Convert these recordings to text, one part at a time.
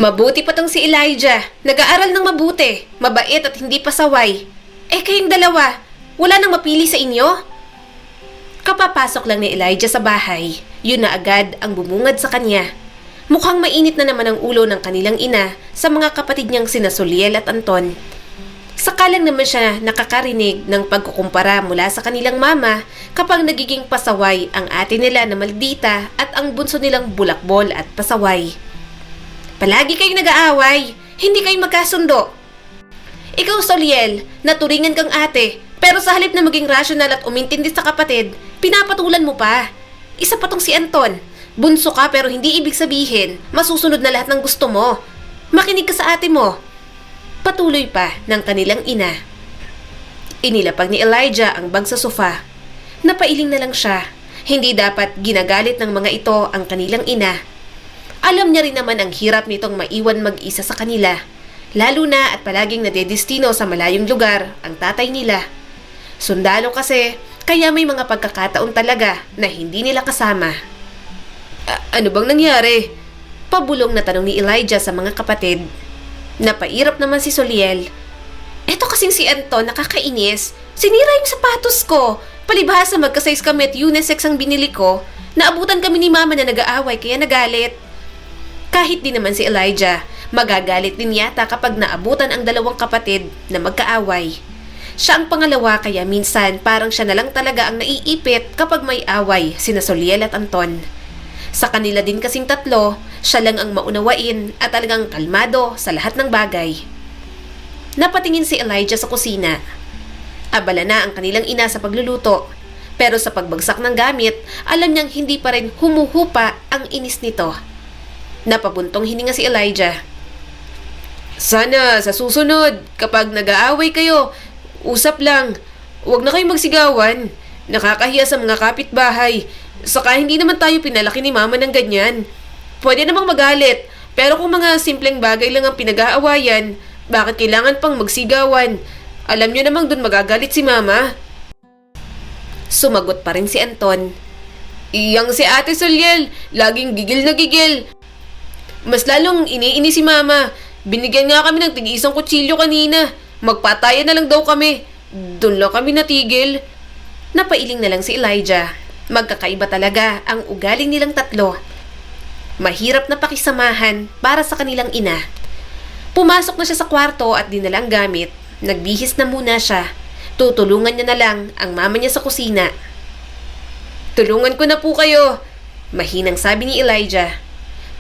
Mabuti pa tong si Elijah. Nag-aaral ng mabuti, mabait at hindi pasaway. Kayong dalawa, wala nang mapili sa inyo? Kapapasok lang ni Elijah sa bahay, yun na agad ang bumungad sa kanya. Mukhang mainit na naman ang ulo ng kanilang ina sa mga kapatid niyang sina Soliel at Anton. Sakalang naman siya nakakarinig ng pagkukumpara mula sa kanilang mama kapag nagiging pasaway ang ate nila na maldita at ang bunso nilang bulakbol at pasaway. Palagi kayong nag-aaway, hindi kayo magkasundo. Ikaw, Soliel, naturingan kang ate, pero sa halip na maging rasyonal at umintindi sa kapatid, pinapatulan mo pa. Isa pa tong si Anton. Bunso ka pero hindi ibig sabihin, masusunod na lahat ng gusto mo. Makinig ka sa ate mo. Patuloy pa ng kanilang ina. Inilapag ni Elijah ang bag sa sofa. Napailing na lang siya. Hindi dapat ginagalit ng mga ito ang kanilang ina. Alam niya rin naman ang hirap nitong maiwan mag-isa sa kanila. Lalo na at palaging nadedestino sa malayong lugar ang tatay nila. Sundalo kasi, kaya may mga pagkakataon talaga na hindi nila kasama. Ano bang nangyari? Pabulong na tanong ni Elijah sa mga kapatid. Napairap naman si Soliel. Eto kasing si Anton, nakakainis. Sinira yung sapatos ko. Palibhasa magka-size kami at unisex ang binili ko. Naabutan kami ni mama na nag-aaway kaya nagalit. Kahit di naman si Elijah, magagalit din yata kapag naabutan ang dalawang kapatid na magkaaway. Siya ang pangalawa kaya minsan parang siya na lang talaga ang naiipit kapag may away sina Soliel at Anton. Sa kanila din kasing tatlo, siya lang ang maunawain at talagang kalmado sa lahat ng bagay. Napatingin si Elijah sa kusina. Abala na ang kanilang ina sa pagluluto. Pero sa pagbagsak ng gamit, alam niyang hindi pa rin humuhupa ang inis nito. Napabuntong hininga si Elijah. Sana sa susunod, kapag nag-aaway kayo, usap lang. Huwag na kayong magsigawan. Nakakahiya sa mga kapitbahay. Saka hindi naman tayo pinalaki ni mama ng ganyan. Pwede namang magalit, pero kung mga simpleng bagay lang ang pinag-aawayan, bakit kailangan pang magsigawan? Alam niyo namang dun magagalit si mama. Sumagot pa rin si Anton. Iyang si Ate Soliel, laging gigil na gigil. Mas lalong iniini si mama. Binigyan nga kami ng tig-isang kutsilyo kanina. Magpatayan na lang daw kami. Doon lang kami natigil. Napailing na lang si Elijah. Magkakaiba talaga ang ugaling nilang tatlo. Mahirap na pakisamahan para sa kanilang ina. Pumasok na siya sa kwarto at dinala ang gamit. Nagbihis na muna siya. Tutulungan niya na lang ang mama niya sa kusina. Tulungan ko na po kayo, mahinang sabi ni Elijah.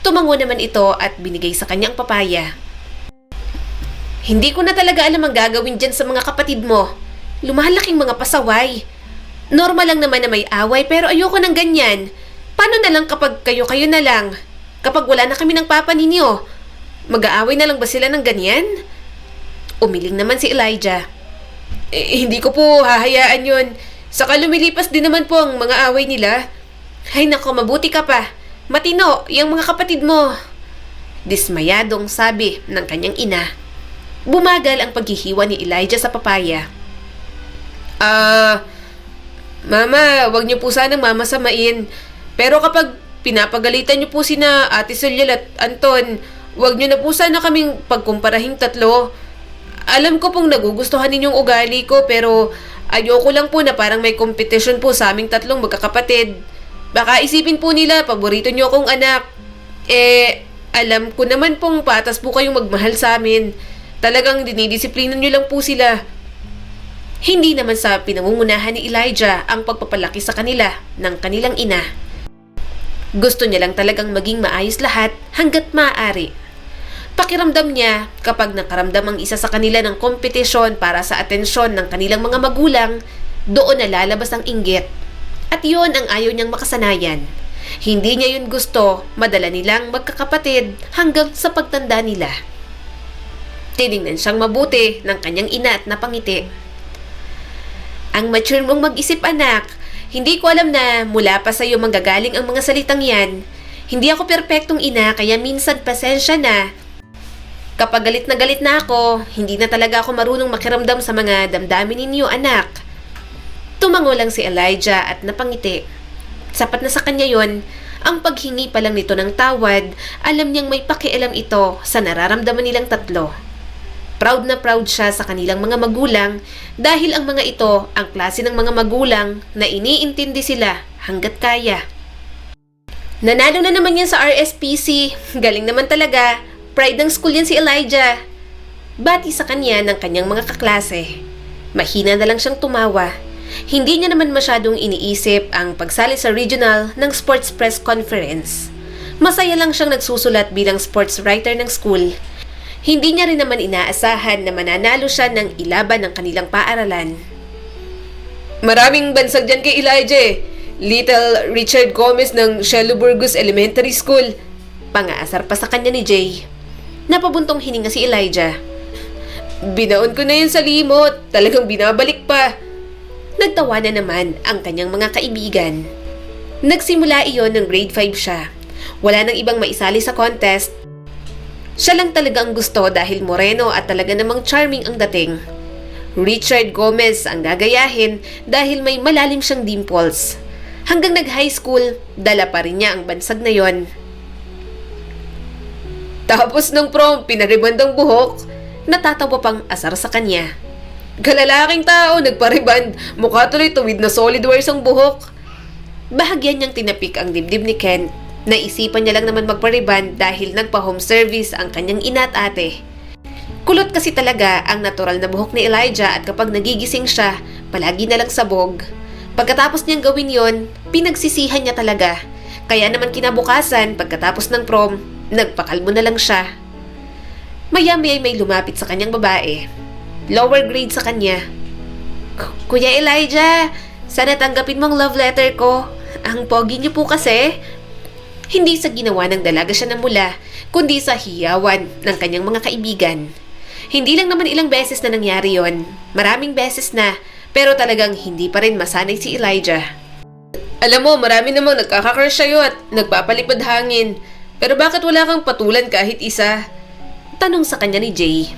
Tumango naman ito at binigay sa kanyang papaya. Hindi ko na talaga alam ang gagawin dyan sa mga kapatid mo. Lumalaking mga pasaway. Normal lang naman na may away pero ayoko ng ganyan. Paano na lang kapag kayo-kayo na lang? Kapag wala na kami ng papa ninyo, mag-aaway na lang ba sila ng ganyan? Umiling naman si Elijah. Hindi ko po hahayaan yun. Saka lumilipas din naman po ang mga away nila. Ay nako, mabuti ka pa. Matino, yung mga kapatid mo. Dismayadong sabi ng kanyang ina. Bumagal ang paghihiwa ni Elijah sa papaya. Mama, wag niyo po sanang mamasamain. Pero kapag pinapagalitan niyo po sina Ate Soliel at Anton, wag niyo na po sana kaming pagkumparahing tatlo. Alam ko pong nagugustuhan ninyong ugali ko pero ayoko lang po na parang may competition po sa aming tatlong magkakapatid. Baka isipin po nila, paborito niyo akong anak. Alam ko naman pong patas po kayong magmahal sa amin. Talagang dinidisiplina niyo lang po sila. Hindi naman sa pinangungunahan ni Elijah ang pagpapalaki sa kanila ng kanilang ina. Gusto niya lang talagang maging maayos lahat hanggat maaari. Pakiramdam niya kapag nakaramdam ang isa sa kanila ng kompetisyon para sa atensyon ng kanilang mga magulang, doon na lalabas ang inggit. At yun ang ayaw niyang makasanayan. Hindi niya yun gusto, madala nilang magkakapatid hanggang sa pagtanda nila. Tiningnan siyang mabuti ng kanyang ina at napangiti. Ang mature mong mag-isip anak, hindi ko alam na mula pa sa'yo manggagaling ang mga salitang yan. Hindi ako perpektong ina kaya minsan pasensya na. Kapag galit na ako, hindi na talaga ako marunong makiramdam sa mga damdamin ninyo anak. Tumango lang si Elijah at napangiti. Sapat na sa kanya yon Ang paghingi pa lang nito ng tawad, alam niyang may pakialam ito sa nararamdaman nilang tatlo. Proud na proud siya sa kanilang mga magulang dahil ang mga ito ang klase ng mga magulang na iniintindi sila hanggat kaya. Nanalo na naman yan sa RSPC. Galing naman talaga. Pride ng school yan si Elijah. Bati sa kanya ng kanyang mga kaklase. Mahina na lang siyang tumawa. Hindi niya naman masyadong iniisip ang pagsali sa regional ng sports press conference. Masaya lang siyang nagsusulat bilang sports writer ng school. Hindi niya rin naman inaasahan na mananalo siya ng ilaban ng kanilang paaralan. Maraming bansag dyan kay Elijah. Little Richard Gomez ng Shelo Burgos Elementary School. Pangaasar pa sa kanya ni Jay. Napabuntong hininga si Elijah. Binaon ko na yun sa limot. Talagang binabalik pa. Nagtawa na naman ang kanyang mga kaibigan. Nagsimula iyon ng grade 5 siya. Wala nang ibang maisali sa contest. Siya lang talaga ang gusto dahil moreno at talaga namang charming ang dating. Richard Gomez ang gagayahin dahil may malalim siyang dimples. Hanggang nag-high school, dala pa rin niya ang bansag na yon. Tapos ng prom, pinaribandang buhok. Natatawa pang asar sa kanya. Kalalaking tao, nagpariband. Mukha tuloy tuwid na solid wires ang buhok. Bahagyan niyang tinapik ang dibdib ni Ken. Naisipan niya lang naman magpariband dahil nagpa-home service ang kanyang ina at ate. Kulot kasi talaga ang natural na buhok ni Elijah at kapag nagigising siya, palagi na lang sabog. Pagkatapos niyang gawin yon, pinagsisihan niya talaga. Kaya naman kinabukasan, pagkatapos ng prom, nagpakalbo na lang siya. Maya-maya may lumapit sa kanyang babae. Lower grade sa kanya. Kuya Elijah, sana tanggapin mong love letter ko. Ang pogi niyo po kasi. Hindi sa ginawa ng dalaga siya ng mula, kundi sa hiyawan ng kanyang mga kaibigan. Hindi lang naman ilang beses na nangyari yon. Maraming beses na, pero talagang hindi pa rin masanay si Elijah. Alam mo, marami namang nagkaka-crush sa'yo at nagpapalipad hangin. Pero bakit wala kang patulan kahit isa? Tanong sa kanya ni Jay.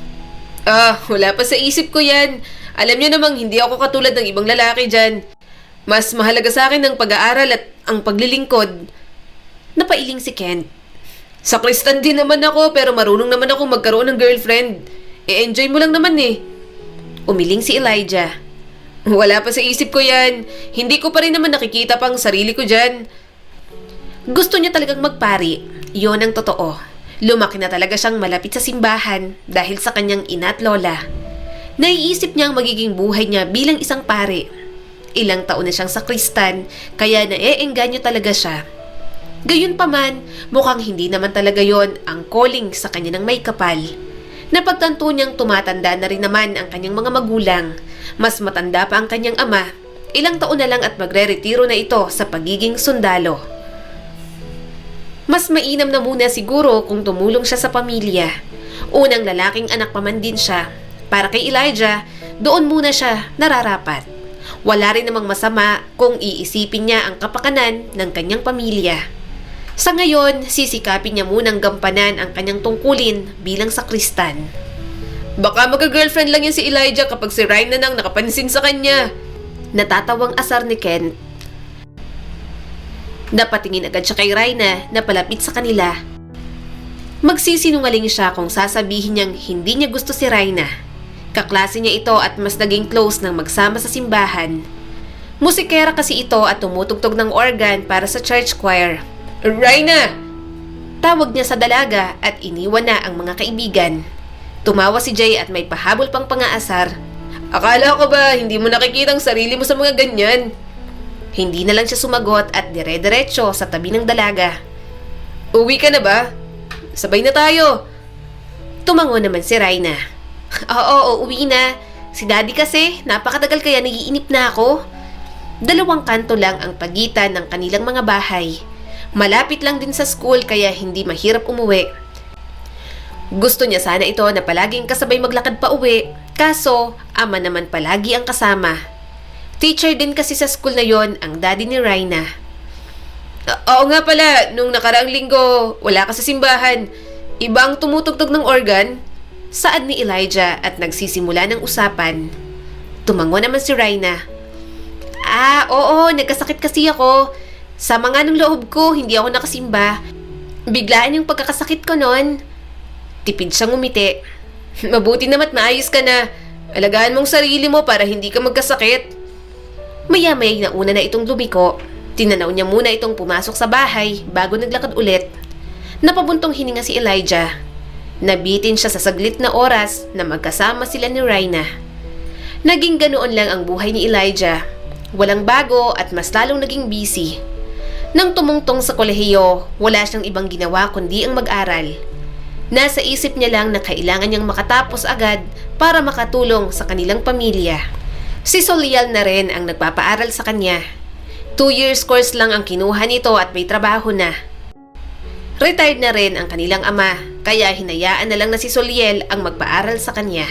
Wala pa sa isip ko yan. Alam niyo namang hindi ako katulad ng ibang lalaki dyan. Mas mahalaga sa akin ang pag-aaral at ang paglilingkod. Napailing si Kent. Sakristan din naman ako pero marunong naman ako magkaroon ng girlfriend. E-enjoy mo lang naman eh. Umiling si Elijah. Wala pa sa isip ko yan. Hindi ko pa rin naman nakikita pang sarili ko dyan. Gusto niya talagang magpari. Yun ang totoo. Lumaki na talaga siyang malapit sa simbahan dahil sa kanyang ina at lola. Naiisip niya ang magiging buhay niya bilang isang pari. Ilang taon na siyang sakristan kaya naeengganyo talaga siya. Gayunpaman, mukhang hindi naman talaga yon ang calling sa kanya ng may kapal. Napagtanto niyang tumatanda na rin naman ang kanyang mga magulang. Mas matanda pa ang kanyang ama. Ilang taon na lang at magre-retiro na ito sa pagiging sundalo. Mas mainam na muna siguro kung tumulong siya sa pamilya. Unang lalaking anak pa man din siya. Para kay Elijah, doon muna siya nararapat. Wala rin namang masama kung iisipin niya ang kapakanan ng kanyang pamilya. Sa ngayon, sisikapin niya munang gampanan ang kanyang tungkulin bilang sakristan. Baka magka-girlfriend lang yan si Elijah kapag si Ryan na nang nakapansin sa kanya. Natatawang asar ni Ken. Napatingin agad siya kay Raina na palapit sa kanila. Magsisinungaling siya kung sasabihin niyang hindi niya gusto si Raina. Kaklase niya ito at mas naging close nang magsama sa simbahan. Musikera kasi ito at tumutugtog ng organ para sa church choir. Raina! Tawag niya sa dalaga at iniwan na ang mga kaibigan. Tumawa si Jay at may pahabol pang pangaasar. Akala ko ba hindi mo nakikita ang sarili mo sa mga ganyan? Hindi na lang siya sumagot at dire-diretso sa tabi ng dalaga. Uwi ka na ba? Sabay na tayo. Tumango naman si Raina. Oo, uwi na. Si Daddy kasi, napakatagal kaya naiinip na ako. 2 kanto lang ang pagitan ng kanilang mga bahay. Malapit lang din sa school kaya hindi mahirap umuwi. Gusto niya sana ito na palaging kasabay maglakad pa uwi, kaso ama naman palagi ang kasama. Teacher din kasi sa school na yon ang daddy ni Raina. Oo nga pala, nung nakaraang linggo, wala ka sa simbahan. Iba ang tumutugtog ng organ? Saad ni Elijah at nagsisimula ng usapan. Tumango naman si Raina. Oo, nagkasakit kasi ako. Sama nga ng loob ko, hindi ako nakasimba. Biglaan yung pagkakasakit ko noon. Tipid siyang umiti. Mabuti naman maayos ka na. Alagaan mong sarili mo para hindi ka magkasakit. Maya-maya nauna na itong lumiko. Tinanaw niya muna itong pumasok sa bahay bago naglakad ulit. Napabuntong hininga si Elijah. Nabitin siya sa saglit na oras na magkasama sila ni Rhina. Naging ganoon lang ang buhay ni Elijah. Walang bago at mas lalong naging busy. Nang tumungtong sa kolehiyo, wala siyang ibang ginawa kundi ang mag-aral. Nasa isip niya lang na kailangan niyang makatapos agad para makatulong sa kanilang pamilya. Si Soliel na rin ang nagpapaaral sa kanya. 2 years course lang ang kinuha nito at may trabaho na. Retired na rin ang kanilang ama, kaya hinayaan na lang na si Soliel ang magpaaral sa kanya.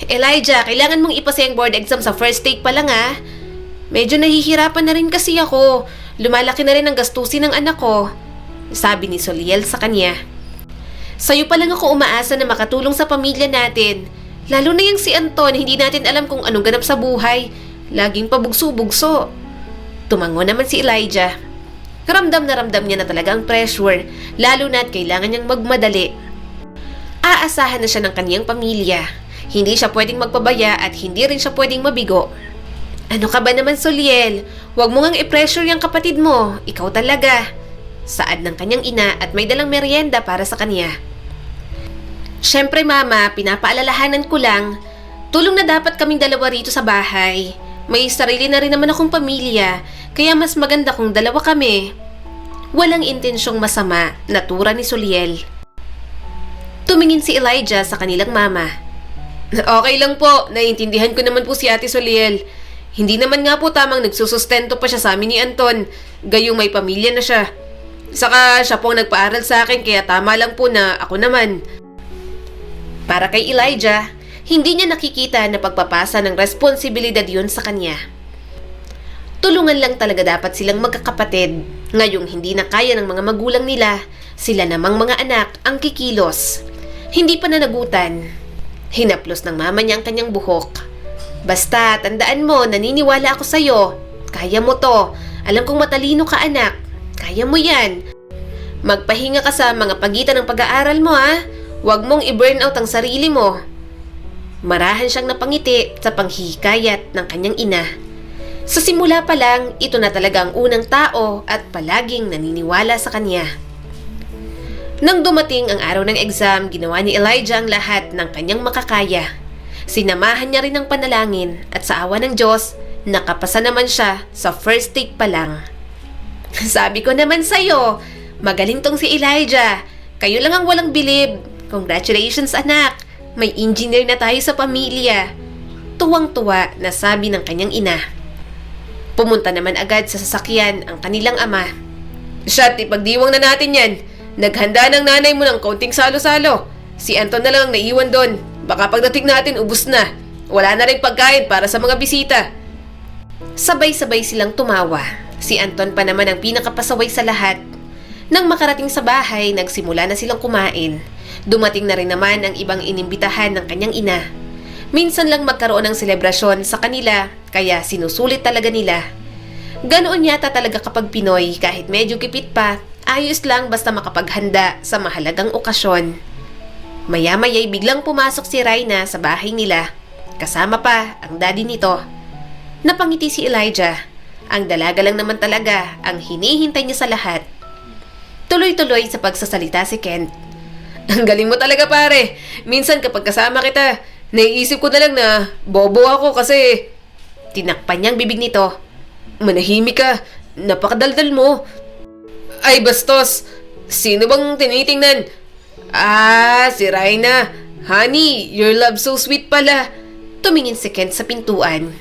Elijah, kailangan mong ipasa yung board exam sa first take pa lang ha. Medyo nahihirapan na rin kasi ako. Lumalaki na rin ang gastusin ng anak ko, sabi ni Soliel sa kanya. Sa'yo pa lang ako umaasa na makatulong sa pamilya natin. Lalo na yung si Anton, hindi natin alam kung anong ganap sa buhay. Laging pabugso-bugso. Tumango naman si Elijah. Ramdam niya na talaga ang pressure, lalo na at kailangan niyang magmadali. Aasahan na siya ng kaniyang pamilya. Hindi siya pwedeng magpabaya at hindi rin siya pwedeng mabigo. Ano ka ba naman, Soliel? Huwag mo ngang i-pressure yung kapatid mo. Ikaw talaga. Saad ng kanyang ina at may dalang merienda para sa kanya. Siyempre mama, pinapaalalahanan ko lang. Tulong na dapat kaming dalawa rito sa bahay. May sarili na rin naman akong pamilya, kaya mas maganda kung dalawa kami. Walang intensyong masama, natura ni Soliel. Tumingin si Elijah sa kanilang mama. Okay lang po, naiintindihan ko naman po si Ate Soliel. Hindi naman nga po tamang nagsusustento pa siya sa amin ni Anton, gayong may pamilya na siya. Saka siya po ang nagpaaral sa akin kaya tama lang po na ako naman. Para kay Elijah, hindi niya nakikita na pagpapasa ng responsibilidad yun sa kanya. Tulungan lang talaga dapat silang magkakapatid. Ngayong hindi na kaya ng mga magulang nila, sila namang mga anak ang kikilos. Hindi pa nanagutan. Hinaplos ng mama niya ang kanyang buhok. Basta, tandaan mo, naniniwala ako sa'yo. Kaya mo to. Alam kong matalino ka, anak. Kaya mo yan. Magpahinga ka sa mga pagitan ng pag-aaral mo, ha? Huwag mong i-burnout ang sarili mo. Marahan siyang napangiti sa panghihikayat ng kanyang ina. Sa simula pa lang, ito na talaga ang unang tao at palaging naniniwala sa kanya. Nang dumating ang araw ng exam, ginawa ni Elijah ang lahat ng kanyang makakaya. Sinamahan niya rin ng panalangin at sa awa ng Diyos, nakapasa naman siya sa first take pa lang. Sabi ko naman sa'yo, magaling tong si Elijah. Kayo lang ang walang bilib. Congratulations anak, may engineer na tayo sa pamilya. Tuwang-tuwa na sabi ng kanyang ina. Pumunta naman agad sa sasakyan ang kanilang ama. Shot, ipagdiwang na natin yan. Naghanda ng nanay mo ng kaunting salo-salo. Si Anton na lang ang naiwan doon. Baka pagdating natin, ubus na. Wala na rin pagkain para sa mga bisita. Sabay-sabay silang tumawa. Si Anton pa naman ang pinakapasaway sa lahat. Nang makarating sa bahay, nagsimula na silang kumain. Dumating na rin naman ang ibang inimbitahan ng kanyang ina. Minsan lang magkaroon ng selebrasyon sa kanila, kaya sinusulit talaga nila. Ganoon yata talaga kapag Pinoy, kahit medyo kipit pa, ayos lang basta makapaghanda sa mahalagang okasyon. Maya-maya'y biglang pumasok si Rhina sa bahay nila. Kasama pa ang daddy nito. Napangiti si Elijah. Ang dalaga lang naman talaga ang hinihintay niya sa lahat. Tuloy-tuloy sa pagsasalita si Kent. Ang galing mo talaga pare. Minsan kapag kasama kita, naiisip ko na lang na bobo ako kasi... Tinakpan niyang bibig nito. Manahimik ka. Napakadaldal mo. Ay bastos. Sino bang tinitingnan? Si Rhina. Honey, your love so sweet pala. Tumingin si Kent sa pintuan.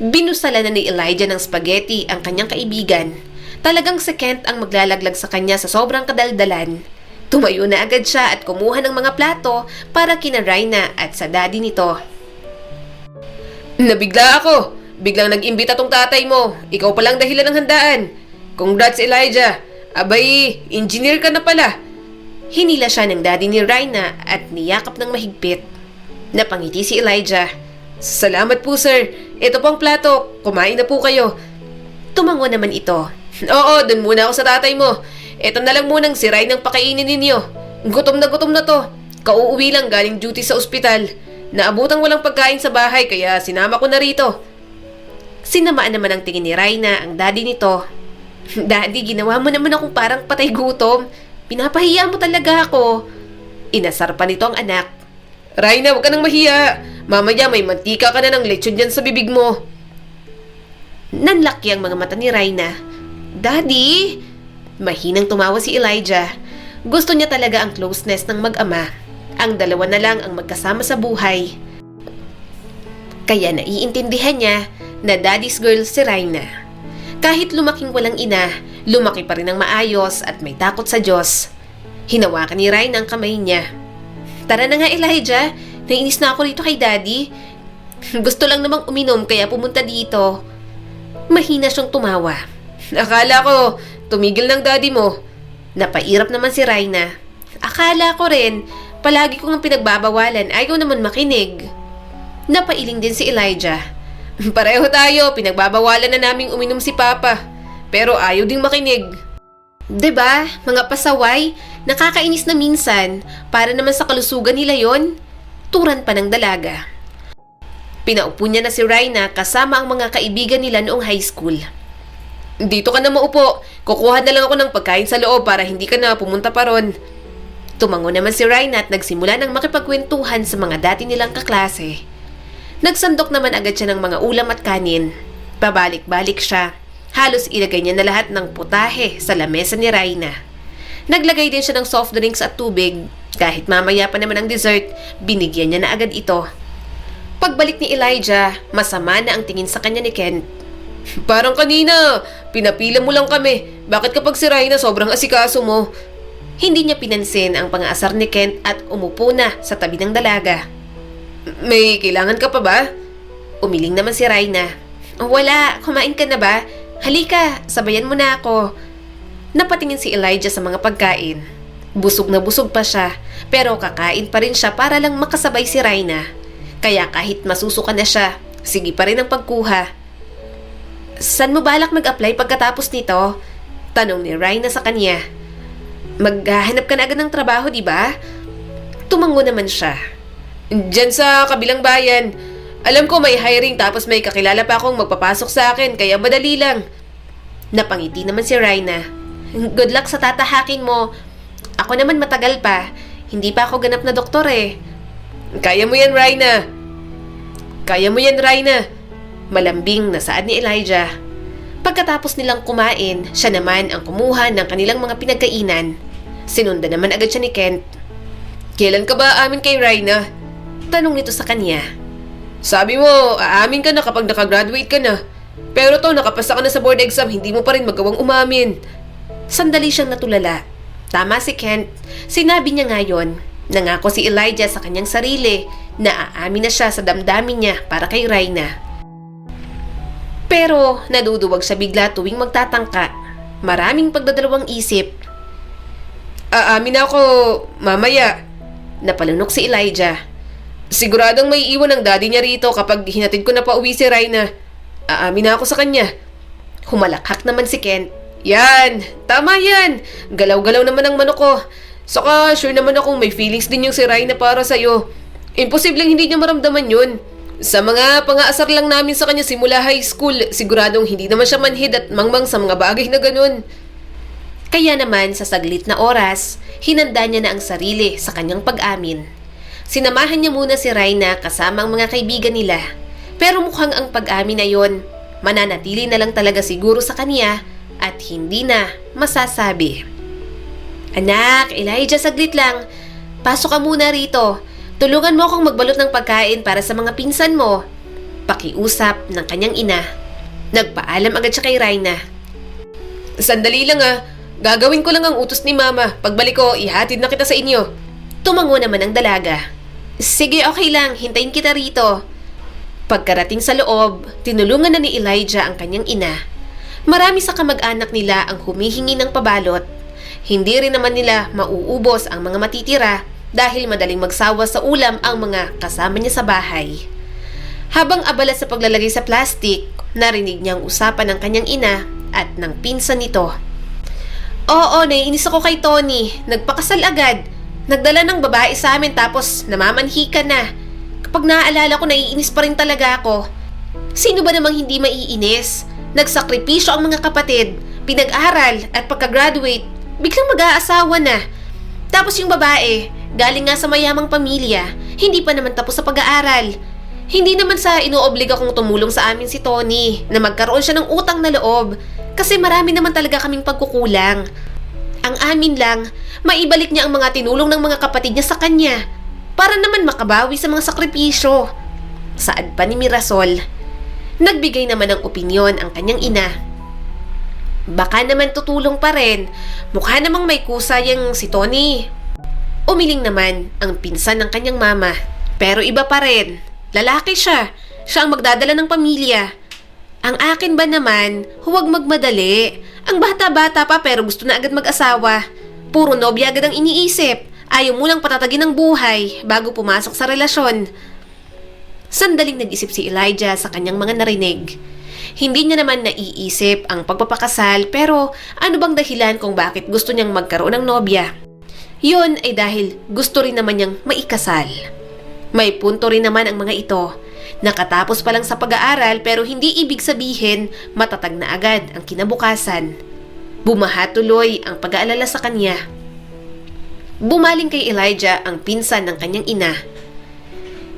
Binusala na ni Elijah ng spaghetti ang kanyang kaibigan. Talagang si Kent ang maglalaglag sa kanya sa sobrang kadaldalan. Tumayo na agad siya at kumuha ng mga plato para kina Rhina at sa daddy nito. Nabigla ako. Biglang nag-imbita tong tatay mo. Ikaw palang dahilan ng handaan. Congrats Elijah. Abay, engineer ka na pala. Hinila siya ng daddy ni Rhina at niyakap ng mahigpit. Napangiti si Elijah. Salamat po sir. Ito pong plato. Kumain na po kayo. Tumango naman ito. Oo, dun muna ako sa tatay mo. Eto na lang munang si Raina ang pakainin ninyo. Gutom na to. Kauuwi lang galing duty sa ospital. Naabutang walang pagkain sa bahay kaya sinama ko na rito. Sinamaan naman ang tingin ni Raina ang daddy nito. Daddy, ginawa mo naman akong parang patay gutom. Pinapahiya mo talaga ako. Inasar pa nito ang anak. Raina, huwag ka nang mahiya. Mamaya may mantika ka na ng lechon dyan sa bibig mo. Nanlaki ang mga mata ni Raina. Daddy! Mahinang tumawa si Elijah. Gusto niya talaga ang closeness ng mag-ama. Ang dalawa na lang ang magkasama sa buhay. Kaya naiintindihan niya na daddy's girl si Raina. Kahit lumaking walang ina, lumaki pa rin ng maayos at may takot sa Diyos. Hinawakan ni Raina ang kamay niya. Tara na nga Elijah, nainis na ako rito kay daddy. Gusto lang namang uminom kaya pumunta dito. Mahina siyang tumawa. Akala ko, tumigil ng daddy mo. Napairap naman si Raina. Akala ko rin, palagi ko ng pinagbabawalan, ayaw naman makinig. Napailing din si Elijah. Pareho tayo, pinagbabawalan na naming uminom si Papa. Pero ayaw ding makinig. 'Di ba? Mga pasaway, nakakainis na minsan. Para naman sa kalusugan nila yon. Turan pa ng dalaga. Pinaupo niya na si Raina kasama ang mga kaibigan nila noong high school. Dito ka na maupo. Kukuha na lang ako ng pagkain sa loob para hindi ka na pumunta pa ron. Tumango naman si Raina at nagsimula ng makipagkwentuhan sa mga dati nilang kaklase. Nagsandok naman agad siya ng mga ulam at kanin. Pabalik-balik siya. Halos ilagay niya na lahat ng putahe sa lamesa ni Raina. Naglagay din siya ng soft drinks at tubig. Kahit mamaya pa naman ang dessert, binigyan niya na agad ito. Pagbalik ni Elijah, masama na ang tingin sa kanya ni Kent. Parang kanina, pinapila mo lang kami. Bakit kapag si Raina sobrang asikaso mo? Hindi niya pinansin ang pang-aasar ni Kent at umupo na sa tabi ng dalaga. May kailangan ka pa ba? Umiling naman si Raina. Wala, kumain ka na ba? Halika, sabayan mo na ako. Napatingin si Elijah sa mga pagkain. Busog na busog pa siya, pero kakain pa rin siya para lang makasabay si Raina. Kaya kahit masusuka na siya, sige pa rin ang pagkuha. Saan mo balak mag-apply pagkatapos nito? Tanong ni Raina sa kanya. Maghahanap ka na agad ng trabaho, di ba? Tumango naman siya. Diyan sa kabilang bayan. Alam ko may hiring tapos may kakilala pa akong magpapasok sa akin kaya madali lang. Napangiti naman si Raina. Good luck sa tatahakin mo. Ako naman matagal pa. Hindi pa ako ganap na doktor eh. Kaya mo yan, Raina. Kaya mo yan, Raina. Malambing na saad ni Elijah. Pagkatapos nilang kumain, siya naman ang kumuha ng kanilang mga pinagkainan. Sinundan naman agad siya ni Kent. Kailan ka ba aamin kay Raina? Tanong nito sa kanya. Sabi mo, aamin ka na kapag nakagraduate ka na. Pero to, nakapasa ka na sa board exam, hindi mo pa rin magawang umamin. Sandali siyang natulala. Tama si Kent. Sinabi niya ngayon, nangako si Elijah sa kanyang sarili na aamin na siya sa damdamin niya para kay Raina. Pero naduduwag siya bigla tuwing magtatangka. Maraming pagdadalawang isip. Aamin ako mamaya. Napalunok si Elijah. Siguradong may iwan ng daddy niya rito kapag hinatid ko na pauwi si Raina. Aamin na ako sa kanya. Humalakhak naman si Kent. Yan! Tama yan! Galaw-galaw naman ang manok ko. Saka sure naman akong may feelings din yung si Raina para sa'yo. Imposibleng hindi niya maramdaman yun. Sa mga pang-aasar lang namin sa kanya simula high school, siguradong hindi naman siya manhid at mangmang sa mga bagay na ganun. Kaya naman sa saglit na oras, hinanda niya na ang sarili sa kanyang pag-amin. Sinamahan niya muna si Raina kasama ang mga kaibigan nila. Pero mukhang ang pag-amin na yon, mananatili na lang talaga siguro sa kanya at hindi na masasabi. Anak, Elijah, saglit lang. Pasok ka muna rito. Tulungan mo akong magbalot ng pagkain para sa mga pinsan mo. Pakiusap ng kanyang ina. Nagpaalam agad siya kay Raina. Sandali lang Gagawin ko lang ang utos ni Mama. Pagbalik ko, ihatid na kita sa inyo. Tumango naman ang dalaga. Sige, okay lang. Hintayin kita rito. Pagkarating sa loob, tinulungan na ni Elijah ang kanyang ina. Marami sa kamag-anak nila ang humihingi ng pabalot. Hindi rin naman nila mauubos ang mga matitira dahil madaling magsawa sa ulam ang mga kasama niya sa bahay. Habang abala sa paglalagay sa plastic, narinig niya ang usapan ng kanyang ina at ng pinsan nito. Oo, naiinis ako kay Tony. Nagpakasal agad. Nagdala ng babae sa amin tapos namamanhi ka na. Kapag naaalala ko, naiinis pa rin talaga ako. Sino ba namang hindi maiinis? Nagsakripisyo ang mga kapatid, pinag-aral at pagka-graduate, biglang mag-aasawa na. Tapos yung babae, galing nga sa mayamang pamilya, hindi pa naman tapos sa pag-aaral. Hindi naman sa inoobliga kong tumulong sa amin si Tony na magkaroon siya ng utang na loob kasi marami naman talaga kaming pagkukulang. Ang amin lang, maibalik niya ang mga tinulong ng mga kapatid niya sa kanya para naman makabawi sa mga sakripisyo. Saad pa ni Mirasol. Nagbigay naman ng opinyon ang kanyang ina. Baka naman tutulong pa rin. Mukha namang may kusa yung si Tony. Umiling naman ang pinsan ng kanyang mama. Pero iba pa rin. Lalaki siya. Siya ang magdadala ng pamilya. Ang akin ba naman, huwag magmadali. Ang bata-bata pa pero gusto na agad mag-asawa. Puro nobya agad ang iniisip. Ayaw munang patatagin ng buhay bago pumasok sa relasyon. Sandaling nag-isip si Elijah sa kanyang mga narinig. Hindi niya naman naiisip ang pagpapakasal pero ano bang dahilan kung bakit gusto niyang magkaroon ng nobya? Yun ay dahil gusto rin naman niyang maikasal. May punto rin naman ang mga ito. Nakatapos pa lang sa pag-aaral pero hindi ibig sabihin matatag na agad ang kinabukasan. Bumaha tuloy ang pag-aalala sa kanya. Bumaling kay Elijah ang pinsan ng kanyang ina.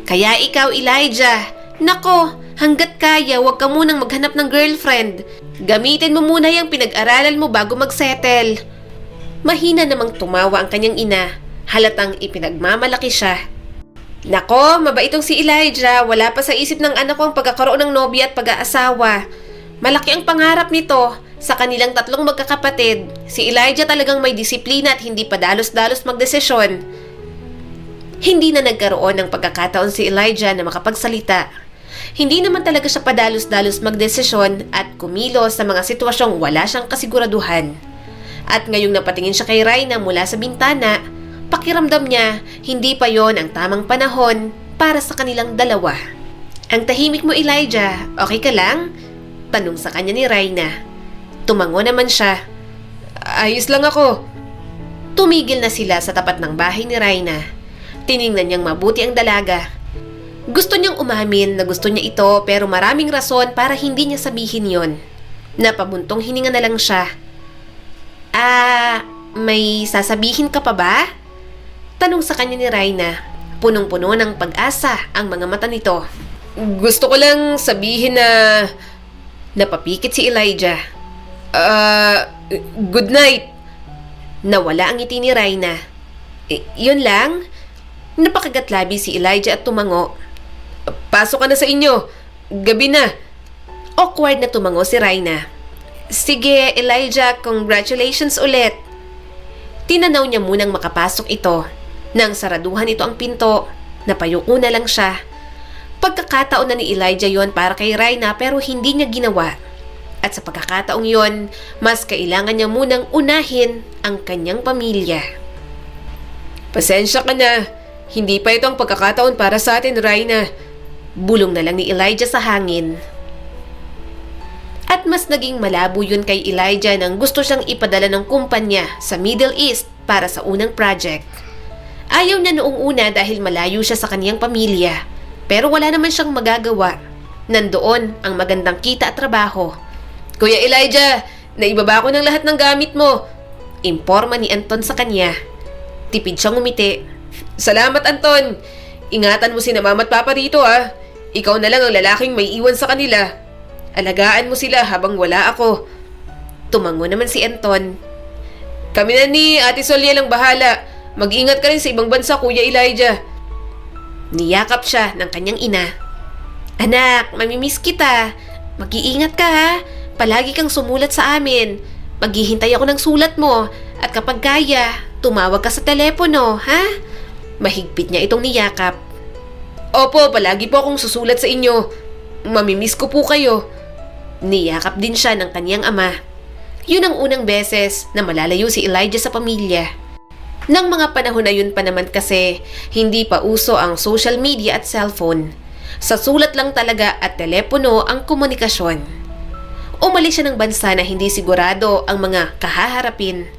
Kaya ikaw, Elijah, nako, hanggat kaya huwag ka munang maghanap ng girlfriend. Gamitin mo muna yung pinag-aralan mo bago mag-settle. Mahina namang tumawa ang kanyang ina, halatang ipinagmamalaki siya. Nako, mabait itong si Elijah, wala pa sa isip ng anak ko ang pagkakaroon ng nobya at pag-aasawa. Malaki ang pangarap nito. Sa kanilang tatlong magkakapatid, si Elijah talagang may disiplina at hindi pa dalos-dalos magdesisyon. Hindi na nagkaroon ng pagkakataon si Elijah na makapagsalita. Hindi naman talaga siya padalos-dalos magdesisyon at kumilos sa mga sitwasyong wala siyang kasiguraduhan. At ngayong napatingin siya kay Raina mula sa bintana, pakiramdam niya hindi pa yon ang tamang panahon para sa kanilang dalawa. Ang tahimik mo, Elijah, okay ka lang? Tanong sa kanya ni Raina. Tumango naman siya. Ayos lang ako. Tumigil na sila sa tapat ng bahay ni Raina. Tiningnan niyang mabuti ang dalaga. Gusto niyang umamin na gusto niya ito pero maraming rason para hindi niya sabihin yon. Napabuntong hininga na lang siya. May sasabihin ka pa ba? Tanong sa kanya ni Raina. Punong-puno ng pag-asa ang mga mata nito. Gusto ko lang sabihin na... Napapikit si Elijah. Good night. Nawala ang ngiti ni Raina. Yun lang? Napakagatlabi si Elijah at tumango. Pasok ka na sa inyo. Gabi na. Awkward na tumango si Raina. Sige, Elijah, congratulations ulit. Tinanaw niya munang makapasok ito. Nang saraduhan ito ang pinto, napayuko na lang siya. Pagkakataon na ni Elijah yon para kay Raina pero hindi niya ginawa. At sa pagkakataong yon, mas kailangan niya munang unahin ang kanyang pamilya. Pasensya ka na. Hindi pa ito ang pagkakataon para sa atin, Raina. Bulong na lang ni Elijah sa hangin. At mas naging malabo yun kay Elijah nang gusto siyang ipadala ng kumpanya sa Middle East para sa unang project. Ayaw niya noong una dahil malayo siya sa kaniyang pamilya. Pero wala naman siyang magagawa. Nandoon ang magandang kita at trabaho. Kuya Elijah, naibaba ko ng lahat ng gamit mo. Imporma ni Anton sa kanya. Tipid siyang umiti. Salamat, Anton. Ingatan mo si mama at papa dito, ha. Ikaw na lang ang lalaking may iwan sa kanila. Alagaan mo sila habang wala ako. Tumango naman si Anton. Kami na ni Ate Soliel ang bahala. Mag-ingat ka rin sa ibang bansa, Kuya Elijah. Niyakap siya ng kanyang ina. Anak, mamimiss kita. Mag-iingat ka, ha. Palagi kang sumulat sa amin. Maghihintay ako ng sulat mo. At kapag kaya, tumawag ka sa telepono, ha? Mahigpit niya itong niyakap. Opo, palagi po akong susulat sa inyo. Mamimiss ko po kayo. Niyakap din siya ng kaniyang ama. Yun ang unang beses na malalayo si Elijah sa pamilya. Nang mga panahon na yun pa naman kasi, hindi pa uso ang social media at cellphone. Sa sulat lang talaga at telepono ang komunikasyon. Umalis siya ng bansa na hindi sigurado ang mga kahaharapin.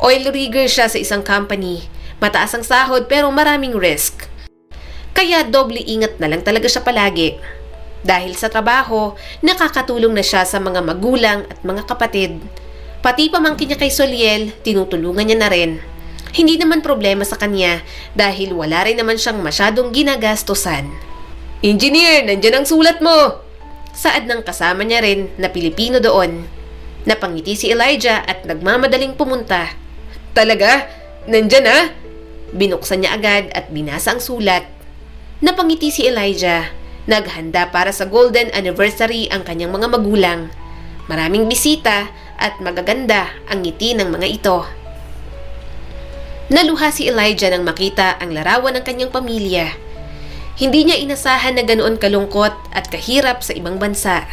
Oil rigger siya sa isang company. Mataas ang sahod pero maraming risk. Kaya doble ingat na lang talaga siya palagi. Dahil sa trabaho, nakakatulong na siya sa mga magulang at mga kapatid. Pati pamangkin niya kay Soliel, tinutulungan niya na rin. Hindi naman problema sa kanya dahil wala rin naman siyang masyadong ginagastosan. Engineer, nandyan ang sulat mo! Saad ng kasama niya rin na Pilipino doon. Napangiti si Elijah at nagmamadaling pumunta. Talaga? Nandyan ah? Binuksan niya agad at binasa ang sulat. Napangiti si Elijah. Naghanda para sa golden anniversary ang kanyang mga magulang. Maraming bisita at magaganda ang ngiti ng mga ito. Naluha si Elijah nang makita ang larawan ng kanyang pamilya. Hindi niya inasahan na ganoon kalungkot at kahirap sa ibang bansa.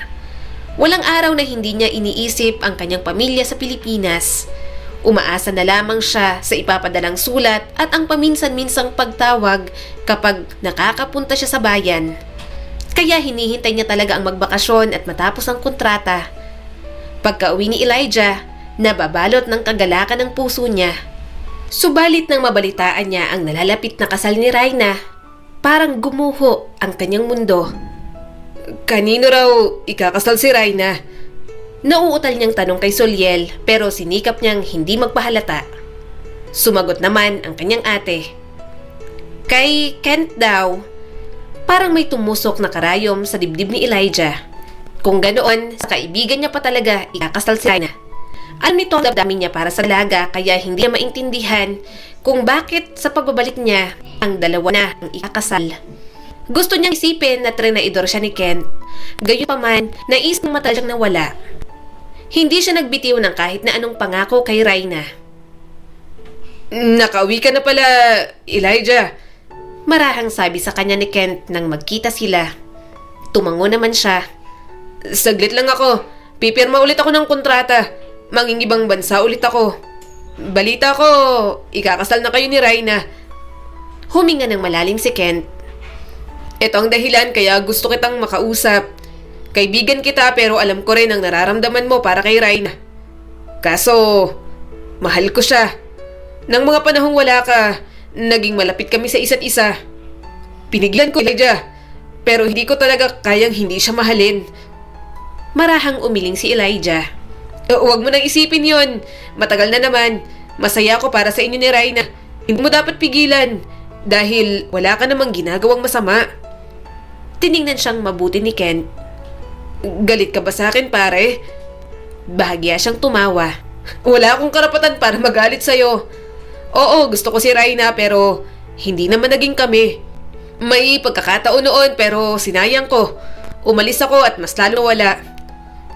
Walang araw na hindi niya iniisip ang kanyang pamilya sa Pilipinas. Umaasa na lamang siya sa ipapadalang sulat at ang paminsan-minsang pagtawag kapag nakakapunta siya sa bayan. Kaya hinihintay niya talaga ang magbakasyon at matapos ang kontrata. Pagka-uwi ni Elijah, nababalot ng kagalakan ng puso niya. Subalit nang mabalitaan niya ang nalalapit na kasal ni Raina, parang gumuho ang kanyang mundo. Kanino raw ikakasal si Raina? Nauutal niyang tanong kay Soliel pero sinikap niyang hindi magpahalata. Sumagot naman ang kanyang ate. Kay Kent daw. Parang may tumusok na karayom sa dibdib ni Elijah. Kung ganoon, sa kaibigan niya pa talaga ikakasal si Raina. Alam nito ang damdamin niya para sa dalaga kaya hindi niya maintindihan kung bakit sa pagbabalik niya ang dalawa na ang ikakasal. Gusto niyang isipin na trinaidor siya ni Kent. Gayunpaman, naisip ng matagal siyang nawala. Hindi siya nagbitiw ng kahit na anong pangako kay Raina. Nakauwi ka na pala, Elijah. Marahang sabi sa kanya ni Kent nang magkita sila. Tumango naman siya. Saglit lang ako. Pipirma ulit ako ng kontrata. Mangingibang bansa ulit ako. Balita ko, ikakasal na kayo ni Raina. Huminga ng malalim si Kent. Ito ang dahilan kaya gusto kitang makausap. Kaibigan kita pero alam ko rin ang nararamdaman mo para kay Raina. Kaso, mahal ko siya. Nang mga panahong wala ka, naging malapit kami sa isa't isa. Piniglan ko, Elijah. Pero hindi ko talaga kayang hindi siya mahalin. Marahang umiling si Elijah. Huwag mo nang isipin yon. Matagal na naman. Masaya ako para sa inyo ni Raina. Hindi mo dapat pigilan. Dahil wala ka namang ginagawang masama. Tiningnan siyang mabuti ni Kent. Galit ka ba sa akin, pare? Bahagya siyang tumawa. Wala akong karapatan para magalit sa'yo. Oo, gusto ko si Raina pero hindi naman naging kami. May pagkakataon noon pero sinayang ko. Umalis ako at mas lalo wala.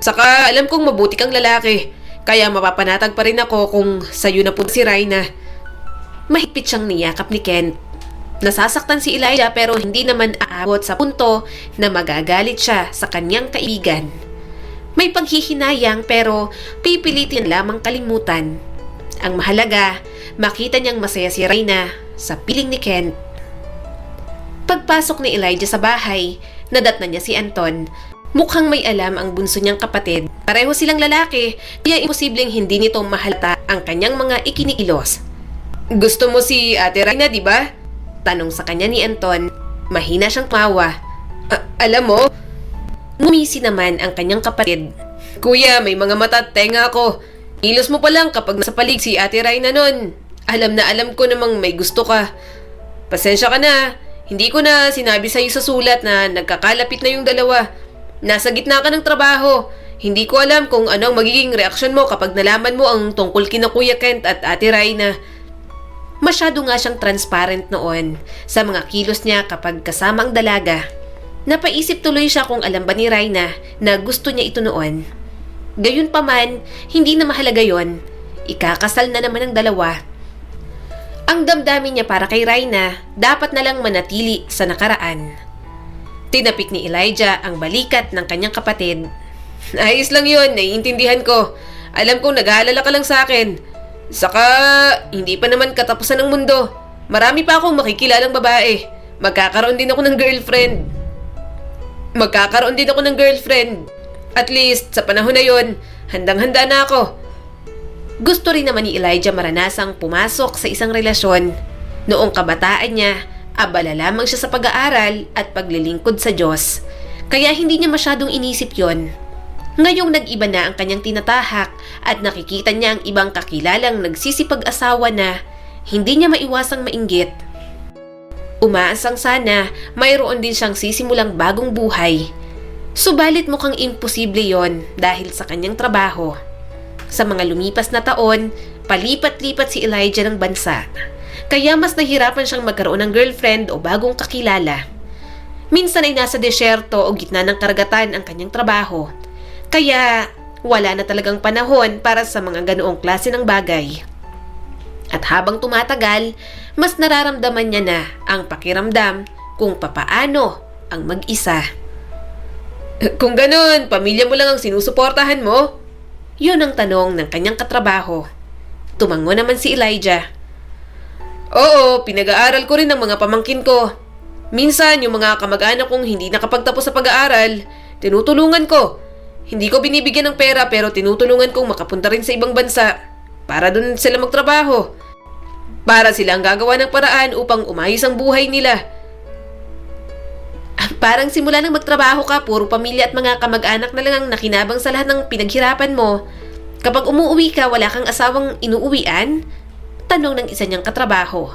Saka alam kong mabuti kang lalaki. Kaya mapapanatag pa rin ako kung sa'yo na po si Raina. Mahigpit siyang niyakap ni Kent. Nasasaktan si Elijah pero hindi naman aabot sa punto na magagalit siya sa kanyang kaibigan. May paghihinayang pero pipilitin lamang kalimutan. Ang mahalaga, makita niyang masaya si Raina sa piling ni Kent. Pagpasok ni Elijah sa bahay, nadatnan niya si Anton. Mukhang may alam ang bunso niyang kapatid. Pareho silang lalaki, kaya imposibleng hindi nito mahalata ang kanyang mga ikinikilos. Gusto mo si Ate Raina, di ba? Tanong sa kanya ni Anton. Mahina siyang tawa. Alam mo, ngumisi naman ang kanyang kapatid. Kuya, may mga mata at tenga ako. Ilos mo pa lang kapag nasa palig si Ate Raina nun. Alam na alam ko namang may gusto ka. Pasensya ka na. Hindi ko na sinabi sa'yo sa sulat na nagkakalapit na yung dalawa. Nasa gitna ka ng trabaho. Hindi ko alam kung ano ang magiging reaksyon mo kapag nalaman mo ang tungkol kina Kuya Kent at Ate Raina. Masyado nga siyang transparent noon sa mga kilos niya kapag kasama ang dalaga. Napaisip tuloy siya kung alam ba ni Raina na gusto niya ito noon. Gayunpaman, hindi na mahalaga yon. Ikakasal na naman ang dalawa. Ang damdamin niya para kay Raina dapat na lang manatili sa nakaraan. Tinapik ni Elijah ang balikat ng kanyang kapatid. Ayos lang yun, naiintindihan ko. Alam kong nag-aalala ka lang sa akin. Saka, hindi pa naman katapusan ng mundo. Marami pa akong makikilalang babae. magkakaroon din ako ng girlfriend. At least, sa panahon na yon, handang-handa na ako. Gusto rin naman ni Elijah maranasang pumasok sa isang relasyon. Noong kabataan niya, abala lamang siya sa pag-aaral at paglilingkod sa Diyos. Kaya hindi niya masyadong inisip yon. Ngayong nag-iba na ang kanyang tinatahak at nakikita niya ang ibang kakilalang nagsisipag-asawa na, hindi niya maiwasang mainggit. Umaasang sana mayroon din siyang sisimulang bagong buhay. Subalit mukhang imposible yon dahil sa kanyang trabaho. Sa mga lumipas na taon, palipat-lipat si Elijah ng bansa. Kaya mas nahirapan siyang magkaroon ng girlfriend o bagong kakilala. Minsan ay nasa desyerto o gitna ng karagatan ang kanyang trabaho. Kaya wala na talagang panahon para sa mga ganoong klase ng bagay. At habang tumatagal, mas nararamdaman niya na ang pakiramdam kung papaano ang mag-isa. Kung ganun, pamilya mo lang ang sinusuportahan mo? Yun ang tanong ng kanyang katrabaho. Tumango naman si Elijah. Oo, pinag-aaral ko rin ang mga pamangkin ko. Minsan, yung mga kamag-anak kong hindi nakapagtapos sa pag-aaral, tinutulungan ko. Hindi ko binibigyan ng pera pero tinutulungan kong makapunta rin sa ibang bansa para doon sila magtrabaho. Para sila ang gagawa ng paraan upang umayos ang buhay nila. Parang simula nang magtrabaho ka, puro pamilya at mga kamag-anak na lang ang nakinabang sa lahat ng pinaghirapan mo. Kapag umuwi ka, wala kang asawang inuuwian? Tanong ng isa niyang katrabaho.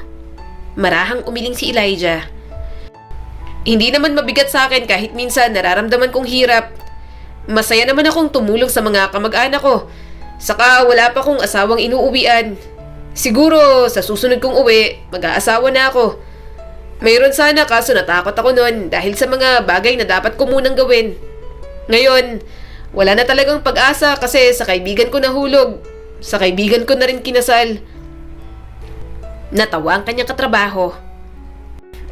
Marahang umiling si Elijah. Hindi naman mabigat sa akin kahit minsan nararamdaman kong hirap. Masaya naman akong tumulong sa mga kamag-anak ko. Saka wala pa kong asawang inuuwian. Siguro sa susunod kong uwi, mag-aasawa na ako. Mayroon sana kaso natakot ako noon dahil sa mga bagay na dapat ko munang gawin. Ngayon, wala na talagang pag-asa kasi sa kaibigan ko nahulog. Sa kaibigan ko na rin kinasal. Natawa ang kanyang katrabaho.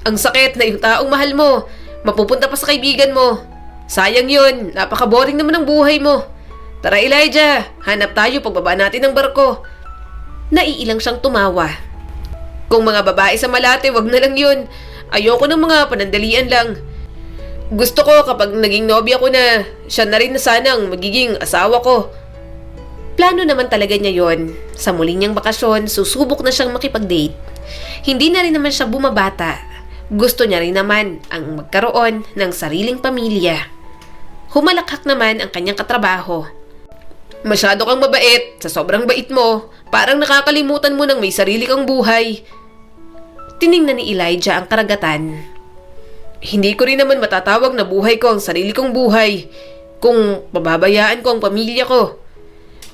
Ang sakit na yung taong mahal mo, mapupunta pa sa kaibigan mo. Sayang yun, napaka-boring naman ang buhay mo. Tara Elijah, hanap tayo pagbaba natin ng barko. Naiilang siyang tumawa. Kung mga babae sa Malate, wag na lang yun. Ayoko ng mga panandalian lang. Gusto ko kapag naging nobya ko na, siya na rin na sanang magiging asawa ko. Plano naman talaga niya yon. Sa muli niyang bakasyon, susubok na siyang makipag-date. Hindi na rin naman siya bumabata. Gusto niya rin naman ang magkaroon ng sariling pamilya. Humalakhak naman ang kanyang katrabaho. Masyado kang mabait. Sa sobrang bait mo, parang nakakalimutan mo nang may sarili kang buhay. Tiningnan ni Elijah ang karagatan. Hindi ko rin naman matatawag na buhay ko ang sarili kong buhay kung pababayaan ko ang pamilya ko.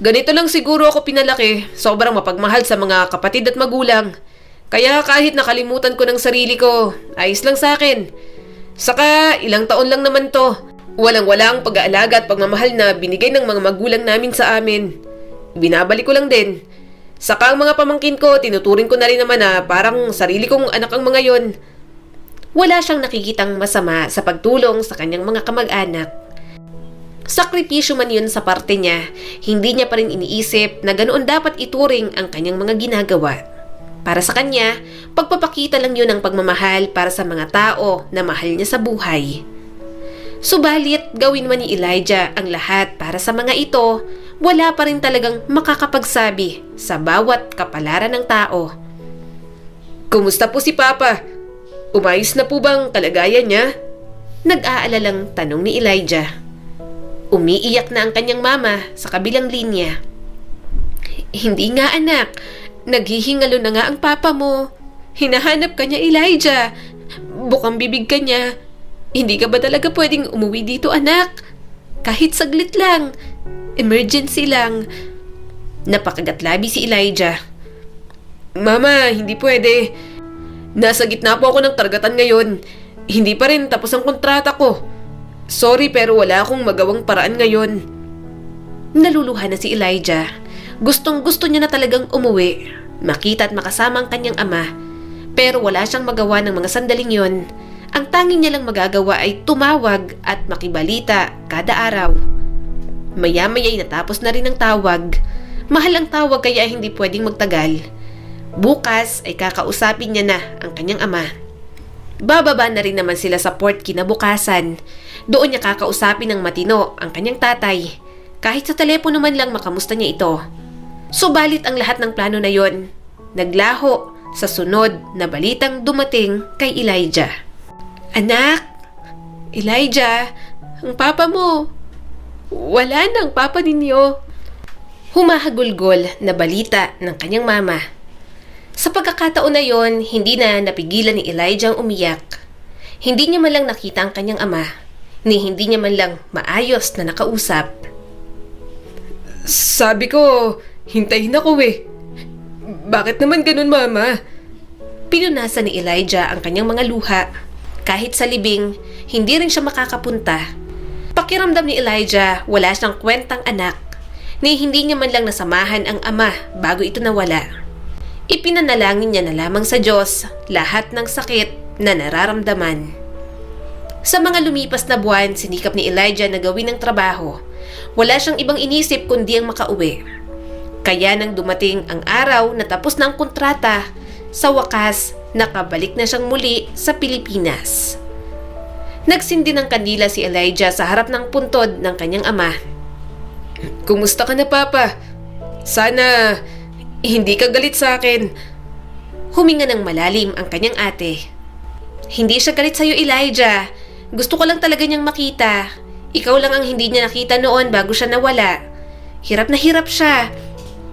Ganito lang siguro ako pinalaki, sobrang mapagmahal sa mga kapatid at magulang. Kaya kahit nakalimutan ko ng sarili ko, ayos lang sa akin. Saka ilang taon lang naman to. Walang-wala ang pag-aalaga at pagmamahal na binigay ng mga magulang namin sa amin. Binabalik ko lang din. Saka ang mga pamangkin ko, tinuturing ko na rin naman na parang sarili kong anak ang mga yon. Wala siyang nakikitang masama sa pagtulong sa kanyang mga kamag-anak. Sakripisyo man yun sa parte niya, hindi niya pa rin iniisip na ganoon dapat ituring ang kanyang mga ginagawa. Para sa kanya, pagpapakita lang yun ng pagmamahal para sa mga tao na mahal niya sa buhay. Subalit, gawin man ni Elijah ang lahat para sa mga ito, wala pa rin talagang makakapagsabi sa bawat kapalaran ng tao. Kumusta po si Papa? Umayos na po bang kalagayan niya? Nag-aalalang tanong ni Elijah. Umiiyak na ang kanyang mama sa kabilang linya. Hindi nga anak, naghihingalo na nga ang papa mo. Hinahanap ka niya, Elijah. Bukang bibig ka niya. Hindi ka ba talaga pwedeng umuwi dito, anak? Kahit saglit lang. Emergency lang. Napakagatlabi si Elijah. Mama, hindi pwede. Nasa gitna po ako ng karagatan ngayon. Hindi pa rin tapos ang kontrata ko. Sorry pero wala akong magawang paraan ngayon. Naluluha na si Elijah. Gustong-gusto niya na talagang umuwi. Makita at makasama ang kanyang ama. Pero wala siyang magawa ng mga sandaling yon. Ang tanging niya lang magagawa ay tumawag at makibalita kada araw. Maya-maya'y natapos na rin ang tawag. Mahal ang tawag kaya hindi pwedeng magtagal. Bukas ay kakausapin niya na ang kanyang ama. Bababa na rin naman sila sa port kinabukasan. Doon niya kakausapin ng matino ang kanyang tatay. Kahit sa telepono man lang makamusta niya ito. Subalit ang lahat ng plano na yon, naglaho sa sunod na balitang dumating kay Elijah. Anak, Elijah, ang papa mo. Wala nang papa ninyo. Humahagulgol na balita ng kanyang mama. Sa pagkakataon na yon, hindi na napigilan ni Elijah ang umiyak. Hindi niya man lang nakita ang kanyang ama, ni hindi niya man lang maayos na nakausap. Sabi ko, hintayin ako eh. Bakit naman ganun, Mama? Pinunasan ni Elijah ang kanyang mga luha. Kahit sa libing, hindi rin siya makakapunta. Pakiramdam ni Elijah, wala siyang kwentang anak, ni hindi niya man lang nasamahan ang ama bago ito nawala. Ipinanalangin niya na lamang sa Diyos lahat ng sakit na nararamdaman. Sa mga lumipas na buwan, sinikap ni Elijah na gawin ang trabaho. Wala siyang ibang inisip kundi ang makauwi. Kaya nang dumating ang araw na tapos na ang kontrata, sa wakas, nakabalik na siyang muli sa Pilipinas. Nagsindi ng kandila si Elijah sa harap ng puntod ng kanyang ama. Kumusta ka na, Papa? Sana hindi ka galit sa akin. Huminga ng malalim ang kanyang ate. Hindi siya galit sa'yo, Elijah. Gusto ko lang talaga niyang makita. Ikaw lang ang hindi niya nakita noon bago siya nawala. Hirap na hirap siya.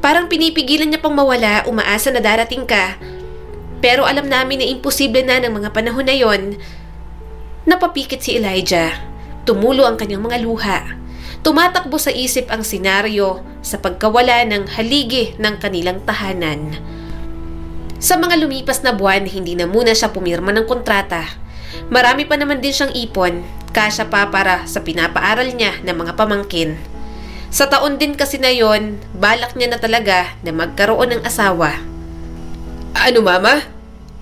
Parang pinipigilan niya pang mawala, umaasa na darating ka. Pero alam namin na imposible na ng mga panahon na yon. Napapikit si Elijah. Tumulo ang kanyang mga luha. Tumatakbo sa isip ang senaryo sa pagkawala ng haligi ng kanilang tahanan. Sa mga lumipas na buwan, hindi na muna siya pumirma ng kontrata. Marami pa naman din siyang ipon, kasya pa para sa pinapaaral niya ng mga pamangkin. Sa taon din kasi na yon, balak niya na talaga na magkaroon ng asawa. Ano, Mama?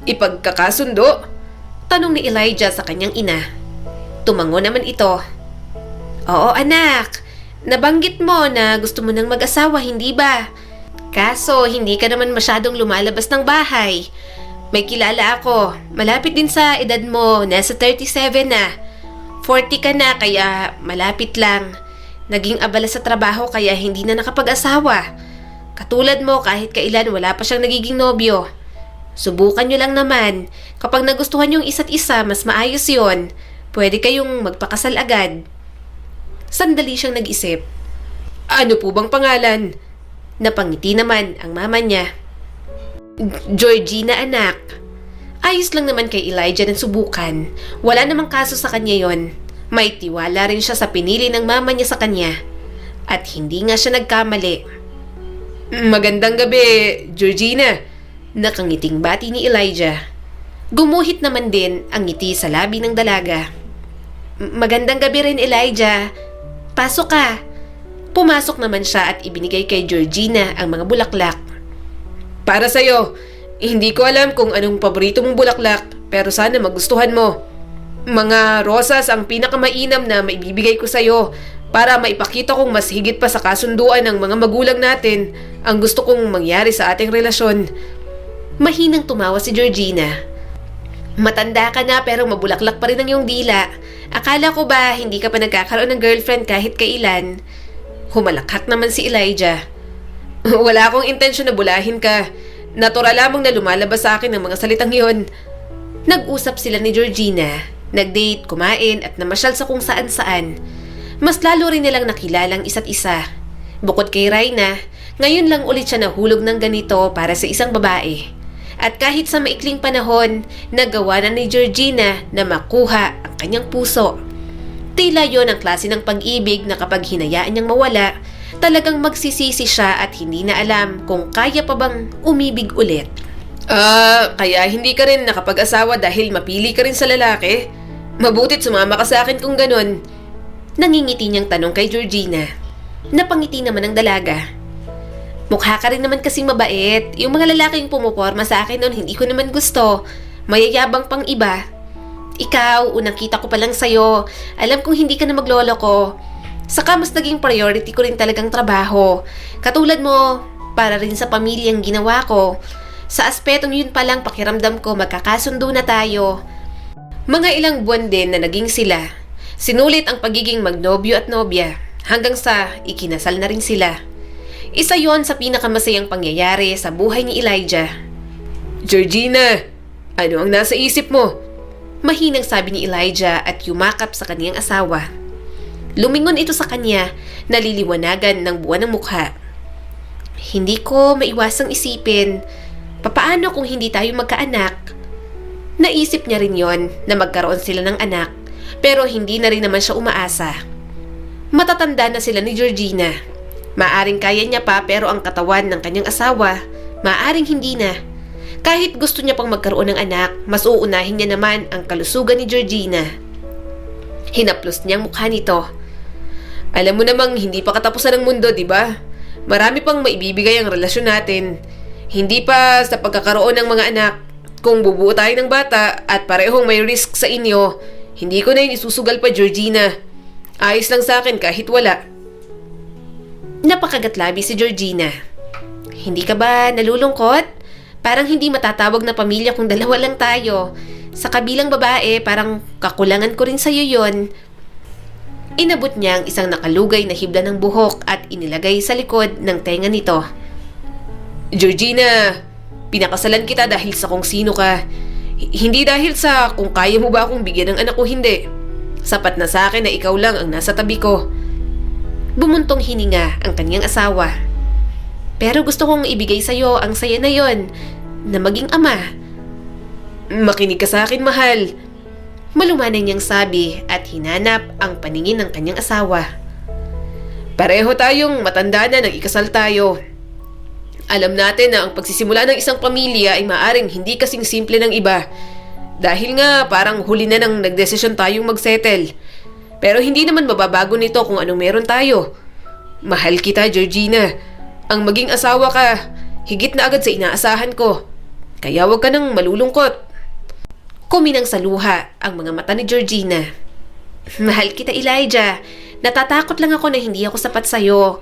Ipagkakasundo? Tanong ni Elijah sa kanyang ina. Tumango naman ito. Oo, anak. Nabanggit mo na gusto mo nang mag-asawa, hindi ba? Kaso, hindi ka naman masyadong lumalabas ng bahay. May kilala ako. Malapit din sa edad mo. Nasa 37 na. 40 ka na, kaya malapit lang. Naging abala sa trabaho kaya hindi na nakapag-asawa. Katulad mo, kahit kailan wala pa siyang nagiging nobyo. Subukan nyo lang naman. Kapag nagustuhan yung isa't isa, mas maayos yon. Pwede kayong magpakasal agad. Sandali siyang nag-isip. Ano po bang pangalan? Napangiti naman ang mama niya. Georgina, anak. Ayos lang naman kay Elijah ng subukan. Wala namang kaso sa kanya yon. May tiwala rin siya sa pinili ng mama niya sa kanya. At hindi nga siya nagkamali. Magandang gabi, Georgina. Nakangiting bati ni Elijah. Gumuhit naman din ang ngiti sa labi ng dalaga. Magandang gabi rin, Elijah. Pasok ka. Pumasok naman siya at ibinigay kay Georgina ang mga bulaklak. Para sa'yo. Hindi ko alam kung anong paborito mong bulaklak, pero sana magustuhan mo. Mga rosas ang pinakamainam na maibibigay ko sa'yo para maipakita kong mas higit pa sa kasunduan ng mga magulang natin ang gusto kong mangyari sa ating relasyon. Mahinang tumawa si Georgina. Matanda ka na pero mabulaklak pa rin ang iyong dila. Akala ko ba hindi ka pa nagkakaroon ng girlfriend kahit kailan? Humalakhak naman si Elijah. Wala akong intensyon na bulahin ka. Natural lamang na lumalabas sa akin ang mga salitang yon. Nag-usap sila ni Georgina. Nag-date, kumain at namasyal sa kung saan-saan. Mas lalo rin nilang nakilalang isa't isa. Bukod kay Raina, ngayon lang ulit siya nahulog ng ganito para sa isang babae. At kahit sa maikling panahon, nagawa na ni Georgina na makuha ang kanyang puso. Tila yon ang klase ng pag-ibig na kapag hinayaan niyang mawala, talagang magsisisi siya at hindi na alam kung kaya pa bang umibig ulit. Kaya hindi ka rin nakapag-asawa dahil mapili ka rin sa lalaki? Mabutit sumama ka sa akin kung ganun. Nangingiti niyang tanong kay Georgina. Napangiti naman ang dalaga. Mukha ka rin naman kasing mabait. Yung mga lalaking pumuporma sa akin noon hindi ko naman gusto. Mayayabang pang iba. Ikaw, unang kita ko pa lang sa'yo. Alam kong hindi ka na maglolo ko. Saka mas naging priority ko rin talagang trabaho. Katulad mo, para rin sa pamilyang ginawa ko. Sa aspetong yun pa lang pakiramdam ko magkakasundo na tayo. Mga ilang buwan din na naging sila. Sinulit ang pagiging magnobyo at nobya hanggang sa ikinasal na rin sila. Isa yon sa pinakamasayang pangyayari sa buhay ni Elijah. Georgina, ano ang nasa isip mo? Mahinang sabi ni Elijah at yumakap sa kaniyang asawa. Lumingon ito sa kanya, naliliwanagan ng buwan ng mukha. Hindi ko maiwasang isipin, papaano kung hindi tayo magkaanak? Naisip niya rin yon na magkaroon sila ng anak, pero hindi na rin naman siya umaasa. Matatanda na sila ni Georgina. Maaring kaya niya pa pero ang katawan ng kanyang asawa, maaring hindi na. Kahit gusto niya pang magkaroon ng anak, mas uunahin niya naman ang kalusugan ni Georgina. Hinaplos niyang mukha nito. Alam mo namang hindi pa katapusan ng mundo, di ba? Marami pang maibibigay ang relasyon natin. Hindi pa sa pagkakaroon ng mga anak. Kung bubuo tayo ng bata at parehong may risk sa inyo, hindi ko na yun isusugal pa, Georgina. Ayos lang sa akin kahit wala. Napakagatlabi si Georgina. Hindi ka ba nalulungkot? Parang hindi matatawag na pamilya kung dalawa lang tayo. Sa kabilang babae, parang kakulangan ko rin sa'yo yon. Inabot niya ang isang nakalugay na hibla ng buhok at inilagay sa likod ng tenga nito. Georgina, pinakasalan kita dahil sa kung sino ka. Hindi dahil sa kung kaya mo ba akong bigyan ng anak o hindi. Sapat na sa akin na ikaw lang ang nasa tabi ko. Bumuntong hininga ang kanyang asawa. Pero gusto kong ibigay sa'yo ang saya na yon, na maging ama. Makinig ka sa akin, mahal. Malumanay niyang sabi at hinanap ang paningin ng kanyang asawa. Pareho tayong matanda na nang ikasal tayo. Alam natin na ang pagsisimula ng isang pamilya ay maaring hindi kasing simple ng iba. Dahil nga parang huli na nang nagdesisyon tayong magsettle. Pero hindi naman mababago nito kung anong meron tayo. Mahal kita, Georgina. Ang maging asawa ka, higit na agad sa inaasahan ko. Kaya wag ka nang malulungkot. Kuminang sa luha ang mga mata ni Georgina. Mahal kita, Elijah. Natatakot lang ako na hindi ako sapat sa'yo.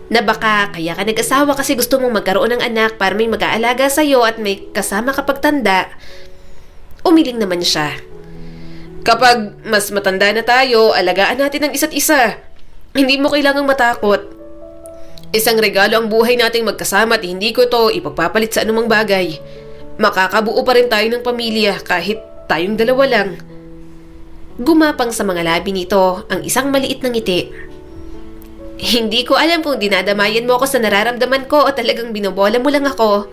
Na baka kaya ka nag-asawa kasi gusto mong magkaroon ng anak para may mag-aalaga sa'yo at may kasama kapag tanda. Umiling naman siya. Kapag mas matanda na tayo, alagaan natin ang isa't isa. Hindi mo kailangang matakot. Isang regalo ang buhay nating magkasama at hindi ko to ipagpapalit sa anumang bagay. Makakabuo pa rin tayo ng pamilya kahit tayong dalawa lang. Gumapang sa mga labi nito ang isang maliit na ngiti. Hindi ko alam kung dinadamayan mo ako sa nararamdaman ko o talagang binobola mo lang ako.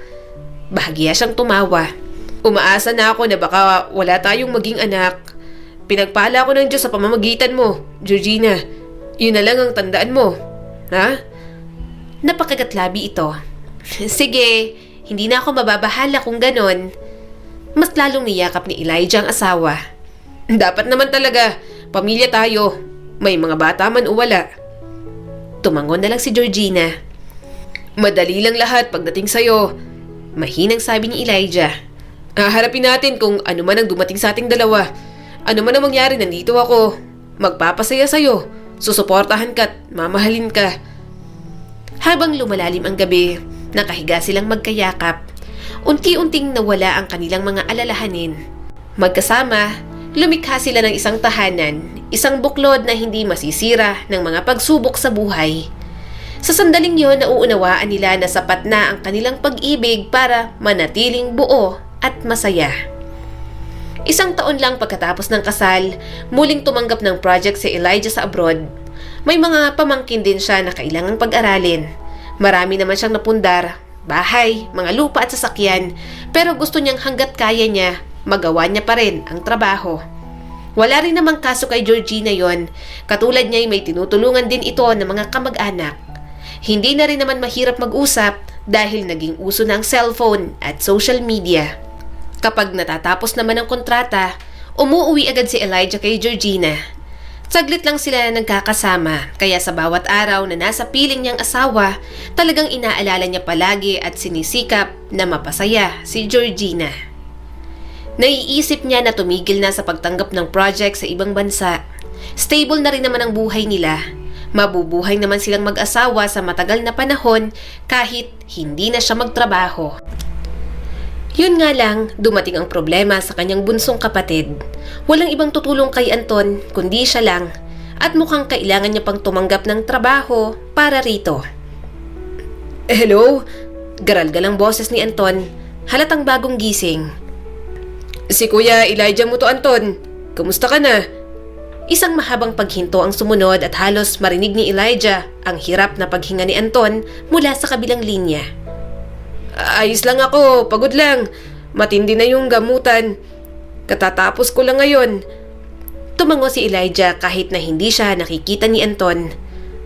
Bahagya siyang tumawa. Umaasa na ako na baka wala tayong maging anak. Pinagpala ko ng Diyos sa pamamagitan mo, Georgina. Yun na lang ang tandaan mo. Ha? Napakagatlabi ito. Sige, hindi na ako mababahala kung ganon. Mas lalong niyakap ni Elijah ang asawa. Dapat naman talaga, pamilya tayo. May mga bata man o wala. Tumangon na lang si Georgina. Madali lang lahat pagdating sa'yo. Mahinang sabi ni Elijah. Harapin natin kung ano man ang dumating sa ating dalawa. Ano man ang mangyari, nandito ako. Magpapasaya sa'yo. Susuportahan ka at mamahalin ka. Habang lumalalim ang gabi, nakahiga silang magkayakap. Unti-unting nawala ang kanilang mga alalahanin. Magkasama, lumikha sila ng isang tahanan, isang buklod na hindi masisira ng mga pagsubok sa buhay. Sa sandaling yon, nauunawaan nila na sapat na ang kanilang pag-ibig para manatiling buo at masaya. Isang taon lang pagkatapos ng kasal, muling tumanggap ng project si Elijah sa abroad. May mga pamangkin din siya na kailangang pag-aralin. Marami naman siyang napundar, bahay, mga lupa at sasakyan, pero gusto niyang hanggat kaya niya, magawa niya pa rin ang trabaho. Wala rin namang kaso kay Georgina yon, katulad niya ay may tinutulungan din ito ng mga kamag-anak. Hindi na rin naman mahirap mag-usap dahil naging uso na ang cellphone at social media. Kapag natatapos naman ang kontrata, umuwi agad si Elijah kay Georgina. Saglit lang sila nagkakasama, kaya sa bawat araw na nasa piling niyang asawa, talagang inaalala niya palagi at sinisikap na mapasaya si Georgina. Naiisip niya na tumigil na sa pagtanggap ng project sa ibang bansa. Stable na rin naman ang buhay nila. Mabubuhay naman silang mag-asawa sa matagal na panahon kahit hindi na siya magtrabaho. Yun nga lang, dumating ang problema sa kanyang bunsong kapatid. Walang ibang tutulong kay Anton kundi siya lang at mukhang kailangan niya pang tumanggap ng trabaho para rito. Hello? Garalgal ang boses ni Anton, halatang bagong gising. Si Kuya Elijah mo to, Anton. Kamusta ka na? Isang mahabang paghinto ang sumunod at halos marinig ni Elijah ang hirap na paghinga ni Anton mula sa kabilang linya. Ayos lang ako, pagod lang. Matindi na yung gamutan. Katatapos ko lang ngayon. Tumango si Elijah kahit na hindi siya nakikita ni Anton.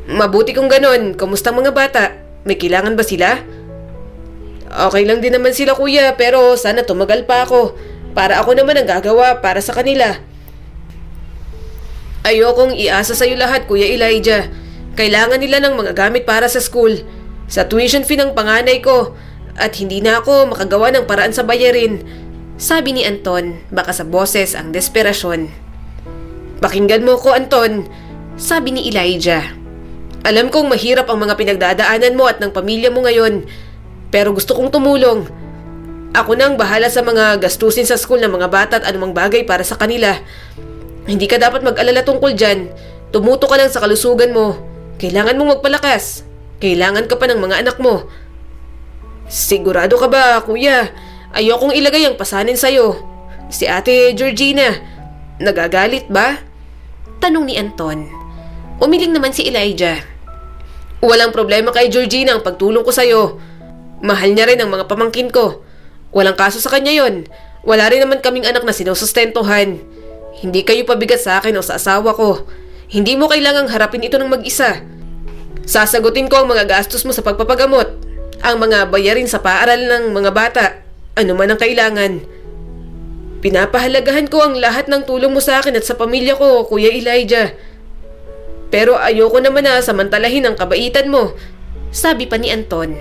Mabuti kung ganon. Kamusta mga bata? May kailangan ba sila? Okay lang din naman sila, kuya, pero sana tumagal pa ako para ako naman ang gagawa para sa kanila. Ayokong iasa sa'yo lahat, Kuya Elijah. Kailangan nila ng mga gamit para sa school, sa tuition fee ng panganay ko, at hindi na ako makagawa ng paraan sa bayarin. Sabi ni Anton, baka sa boses ang desperasyon. Pakinggan mo ko, Anton. Sabi ni Elijah. Alam kong mahirap ang mga pinagdadaanan mo at ng pamilya mo ngayon, pero gusto kong tumulong. Ako nang bahala sa mga gastusin sa school ng mga bata at anumang bagay para sa kanila. Hindi ka dapat mag-alala tungkol dyan. Tumuto ka lang sa kalusugan mo. Kailangan mong magpalakas. Kailangan ka pa ng mga anak mo. Sigurado ka ba, kuya? Ayokong ilagay ang pasanin sa'yo. Si Ate Georgina, nagagalit ba? Tanong ni Anton. Umiling naman si Elijah. Walang problema kay Georgina ang pagtulong ko sa'yo. Mahal niya rin ang mga pamangkin ko. Walang kaso sa kanya yon. Wala rin naman kaming anak na sinusustentuhan. Hindi kayo pabigat sa akin o sa asawa ko. Hindi mo kailangang harapin ito ng mag-isa. Sasagutin ko ang mga gastos mo sa pagpapagamot, ang mga bayarin sa paaral ng mga bata, ano man ang kailangan. Pinapahalagahan ko ang lahat ng tulong mo sa akin at sa pamilya ko, Kuya Elijah. Pero ayoko naman na samantalahin ang kabaitan mo. Sabi pa ni Anton.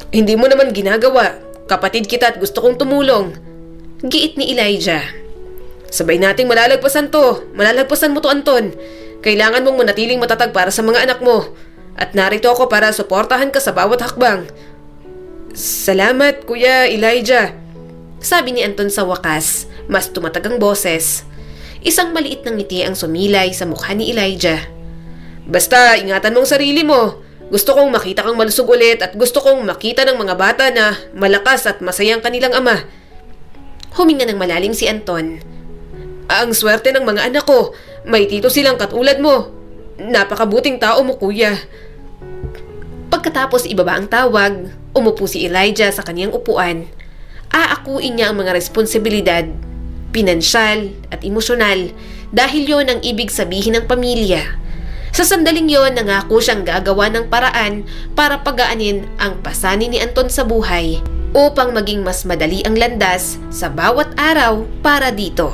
Hindi mo naman ginagawa. Kapatid kita at gusto kong tumulong. Giit ni Elijah. Sabay nating malalagpasan to. Malalagpasan mo to, Anton. Kailangan mong manatiling matatag para sa mga anak mo. At narito ako para suportahan ka sa bawat hakbang. Salamat, Kuya Elijah. Sabi ni Anton sa wakas, mas tumatag ang boses. Isang maliit na ngiti ang sumilay sa mukha ni Elijah. Basta, ingatan mong sarili mo. Gusto kong makita kang malusog ulit at gusto kong makita ng mga bata na malakas at masayang kanilang ama. Huminga ng malalim si Anton. Ang swerte ng mga anak ko. May tito silang katulad mo. Napakabuting tao mo, kuya. Pagkatapos ibaba ang tawag, umupo si Elijah sa kaniyang upuan. Aakuin niya ang mga responsibilidad, pinansyal at emosyonal dahil yon ang ibig sabihin ng pamilya. Sa sandaling yon, nangako siyang gagawa ng paraan para pagaanin ang pasanin ni Anton sa buhay upang maging mas madali ang landas sa bawat araw para dito.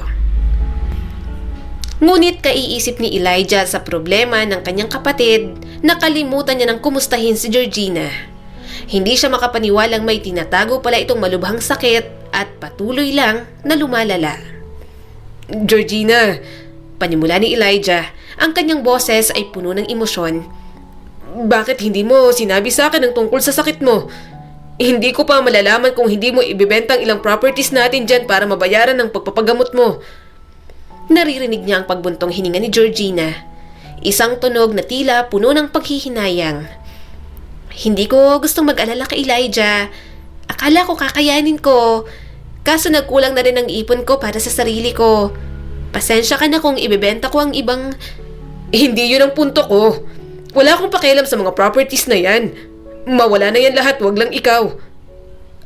Ngunit kaiisip ni Elijah sa problema ng kanyang kapatid, nakalimutan niya ng kumustahin si Georgina. Hindi siya makapaniwalang may tinatago pala itong malubhang sakit at patuloy lang na lumalala. Georgina, panimula ni Elijah, ang kanyang boses ay puno ng emosyon. Bakit hindi mo sinabi sa akin ang tungkol sa sakit mo? Hindi ko pa malalaman kung hindi mo ibibenta ang ilang properties natin dyan para mabayaran ang pagpapagamot mo. Naririnig niya ang pagbuntong hininga ni Georgina. Isang tunog na tila puno ng paghihinayang. Hindi ko gustong mag-alala kay Elijah. Akala ko kakayanin ko. Kaso nagkulang na rin ang ipon ko para sa sarili ko. Pasensya ka na kung ibebenta ko ang ibang... Hindi yun ang punto ko. Wala akong pakialam sa mga properties na yan. Mawala na yan lahat, wag lang ikaw.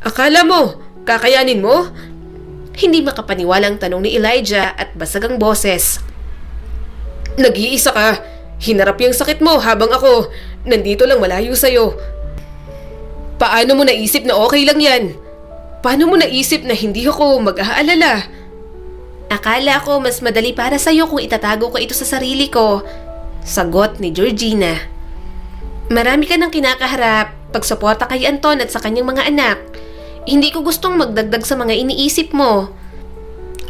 Akala mo, kakayanin mo? Hindi makapaniwalang tanong ni Elijah at basag ang boses. Nag-iisa ka. Hinarap yung sakit mo habang ako nandito lang malayo sa'yo. Paano mo naisip na okay lang yan? Paano mo naisip na hindi ako mag-aalala? Akala ko mas madali para sa'yo kung itatago ko ito sa sarili ko. Sagot ni Georgina. Marami ka nang kinakaharap, pagsuporta kay Anton at sa kanyang mga anak. Hindi ko gustong magdagdag sa mga iniisip mo.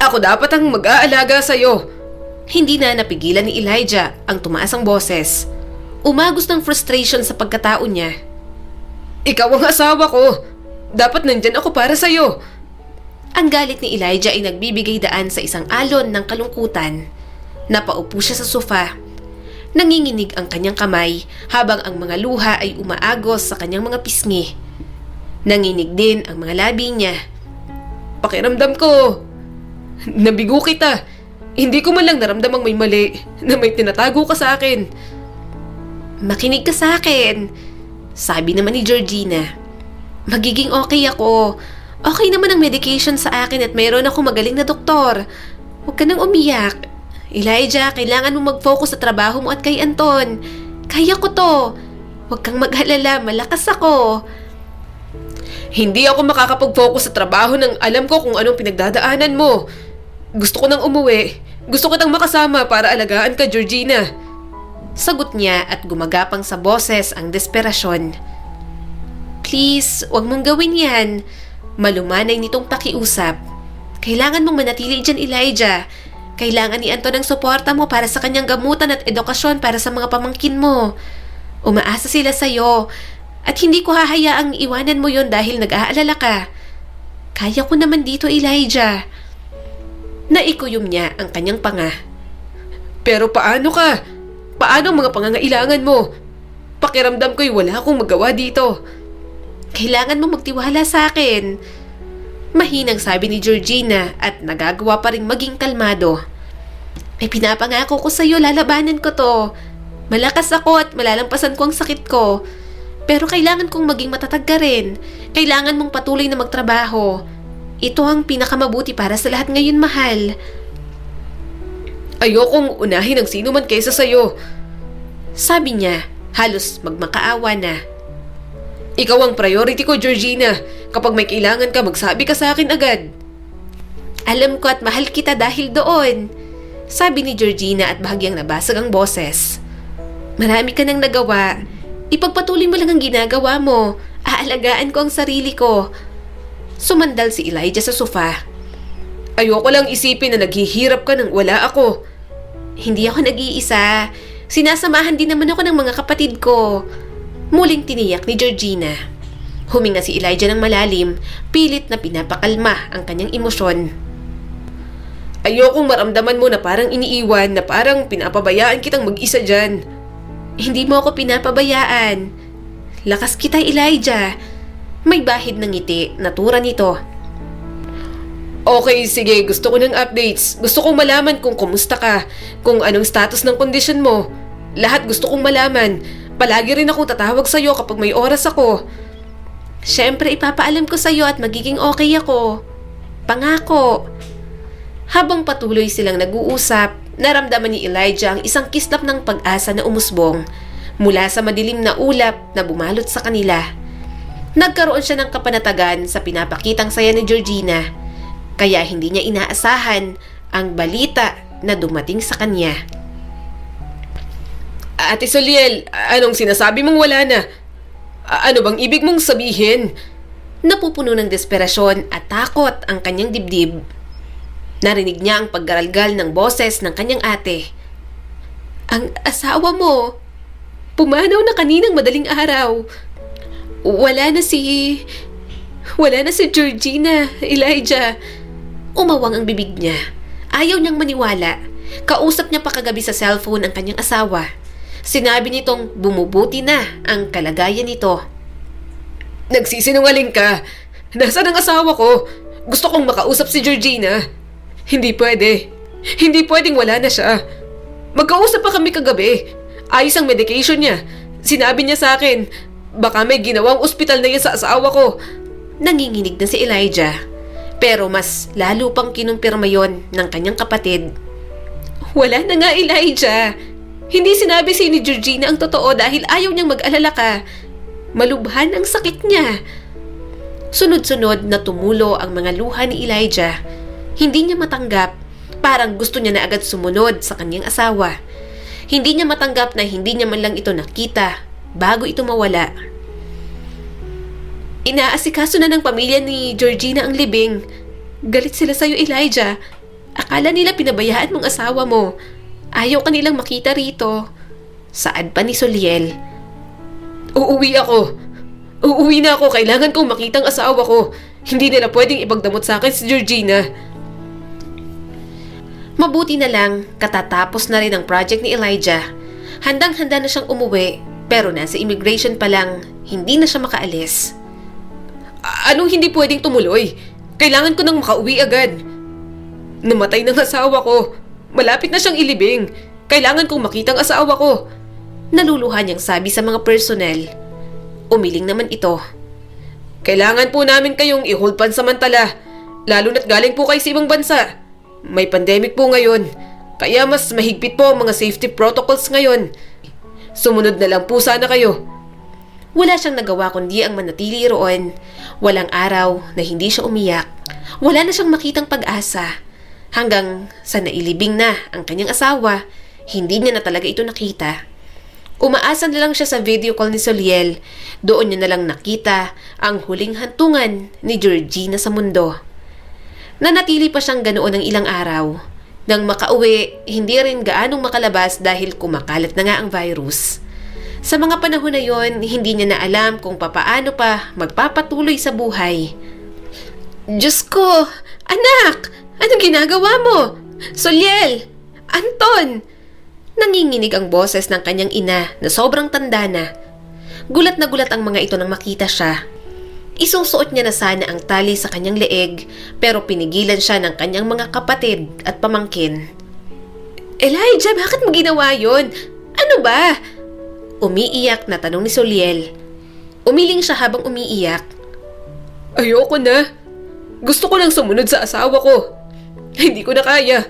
Ako dapat ang mag-aalaga sa'yo. Hindi na napigilan ni Elijah ang tumaas ang boses. Umagos ng frustration sa pagkatao niya. Ikaw ang asawa ko. Dapat nandyan ako para sa'yo. Ang galit ni Elijah ay nagbibigay daan sa isang alon ng kalungkutan. Napaupo siya sa sofa. Nanginginig ang kanyang kamay habang ang mga luha ay umaagos sa kanyang mga pisngi. Nanginig din ang mga labi niya. Pakiramdam ko, nabigo kita. Hindi ko man lang naramdamang may mali na may tinatago ka sa akin. Makinig ka sa akin, sabi naman ni Georgina. Magiging okay ako. Okay naman ang medication sa akin at mayroon akong magaling na doktor. Huwag ka nang umiyak. Elijah, kailangan mong mag-focus sa trabaho mo at kay Anton. Kaya ko to. Huwag kang mag-alala, malakas ako. Hindi ako makakapag-focus sa trabaho nang alam ko kung anong pinagdadaanan mo. Gusto ko nang umuwi. Gusto kitang makasama para alagaan ka, Georgina. Sagot niya at gumagapang sa boses ang desperasyon. Please, huwag mong gawin yan. Malumanay nitong pakiusap. Kailangan mong manatili dyan, Elijah. Kailangan ni Anton ng suporta mo para sa kanyang gamutan at edukasyon para sa mga pamangkin mo. Umaasa sila sa'yo. At hindi ko hahayaang iwanan mo yon dahil nag-aalala ka. Kaya ko naman dito, Elijah. Naikuyom niya ang kanyang panga. Pero paano ka? Paano ang mga pangangailangan mo? Pakiramdam ko'y wala akong magawa dito. Kailangan mo magtiwala sa akin. Mahinang sabi ni Georgina at nagagawa pa rin maging kalmado. May pinapangako ko sa'yo, lalabanan ko to. Malakas ako at malalampasan ko ang sakit ko. Pero kailangan kong maging matatag ka rin. Kailangan mong patuloy na magtrabaho. Ito ang pinakamabuti para sa lahat ngayon, mahal. Ayokong unahin ang sino man kaysa sa'yo. Sabi niya, halos magmakaawa na. Ikaw ang priority ko, Georgina. Kapag may kailangan ka, magsabi ka sa akin agad. Alam ko at mahal kita dahil doon. Sabi ni Georgina at bahagyang nabasag ang boses. Marami ka nang nagawa. Ipagpatuloy mo lang ang ginagawa mo. Aalagaan ko ang sarili ko. Sumandal si Elijah sa sofa. Ayoko lang isipin na naghihirap ka nang wala ako. Hindi ako nag-iisa. Sinasamahan din naman ako ng mga kapatid ko. Muling tiniyak ni Georgina. Huminga si Elijah ng malalim, pilit na pinapakalma ang kanyang emosyon. Ayokong maramdaman mo na parang iniiwan, na parang pinapabayaan kitang mag-isa dyan. Hindi mo ako pinapabayaan. Lakas kita, Elijah. May bahid ng ngiti na tura nito. Okay, sige. Gusto ko ng updates. Gusto kong malaman kung kumusta ka, kung anong status ng kondisyon mo. Lahat gusto kong malaman. Palagi rin akong tatawag sa'yo kapag may oras ako. Siyempre, ipapaalam ko sa'yo at magiging okay ako. Pangako. Habang patuloy silang nag-uusap, naramdaman ni Elijah ang isang kislap ng pag-asa na umusbong mula sa madilim na ulap na bumalot sa kanila. Nagkaroon siya ng kapanatagan sa pinapakitang saya ni Georgina, kaya hindi niya inaasahan ang balita na dumating sa kanya. Ate Soliel, anong sinasabi mong wala na? Ano bang ibig mong sabihin? Napupuno ng desperasyon at takot ang kanyang dibdib. Narinig niya ang paggaralgal ng boses ng kanyang ate. Ang asawa mo, pumanaw na kaninang madaling araw. Wala na si Georgina, Elijah. Umawang ang bibig niya. Ayaw niyang maniwala. Kausap niya pa kagabi sa cellphone ang kanyang asawa. Sinabi nitong bumubuti na ang kalagayan nito. Nagsisinungaling ka. Nasaan ang asawa ko? Gusto kong makausap si Georgina. Hindi pwede. Hindi pwedeng wala na siya. Magkausap pa kami kagabi. Ayos ang medication niya. Sinabi niya sa akin, baka may ginawang ospital na yan sa asawa ko. Nanginginig na si Elijah. Pero mas lalo pang kinumpirma yon ng kanyang kapatid. Wala na nga, Elijah. Hindi sinabi si ni Georgina ang totoo dahil ayaw niyang mag-alala ka. Malubhan ang sakit niya. Sunod-sunod na tumulo ang mga luha ni Elijah. Hindi niya matanggap. Parang gusto niya na agad sumunod sa kanyang asawa. Hindi niya matanggap na hindi niya man lang ito nakita bago ito mawala. Inaasikaso na ng pamilya ni Georgina ang libing. Galit sila sa'yo, Elijah. Akala nila pinabayaan mong asawa mo. Ayaw ka nilang makita rito. Saad pa ni Soliel. Uuwi ako. Uuwi na ako. Kailangan kong makita ang asawa ko. Hindi nila pwedeng ipagdamot sa akin si Georgina. Mabuti na lang, katatapos na rin ang project ni Elijah. Handang-handa na siyang umuwi, pero nasa immigration pa lang, hindi na siya makaalis. Anong hindi pwedeng tumuloy? Kailangan ko nang makauwi agad. Namatay ng asawa ko. Malapit na siyang ilibing. Kailangan kong makita ang asawa ko. Naluluhan niyang sabi sa mga personnel. Umiling naman ito. Kailangan po namin kayong i-hold pansamantala. Lalo na't galing po kayo sa ibang bansa. May pandemic po ngayon. Kaya mas mahigpit po ang mga safety protocols ngayon. Sumunod na lang po sana kayo. Wala siyang nagawa kundi ang manatili roon. Walang araw na hindi siya umiyak. Wala na siyang makitang pag-asa. Hanggang sa nailibing na ang kanyang asawa, hindi niya na talaga ito nakita. Umaasa na lang siya sa video call ni Soliel. Doon niya na lang nakita ang huling hantungan ni Georgina sa mundo. Nanatili pa siyang ganoon ng ilang araw. Nang makauwi, hindi rin gaanong makalabas dahil kumakalat na nga ang virus. Sa mga panahon na yon, hindi niya na alam kung papaano pa magpapatuloy sa buhay. Diyos ko! Anak! Anong ginagawa mo? Soliel! Anton! Nanginginig ang boses ng kanyang ina na sobrang tanda na. Gulat na gulat ang mga ito nang makita siya. Isusuot niya na sana ang tali sa kanyang leeg pero pinigilan siya ng kanyang mga kapatid at pamangkin. Elijah, bakit mo ginawa yun? Ano ba? Umiiyak na tanong ni Soliel. Umiling siya habang umiiyak. Ayoko na. Gusto ko lang sumunod sa asawa ko. Hindi ko na kaya.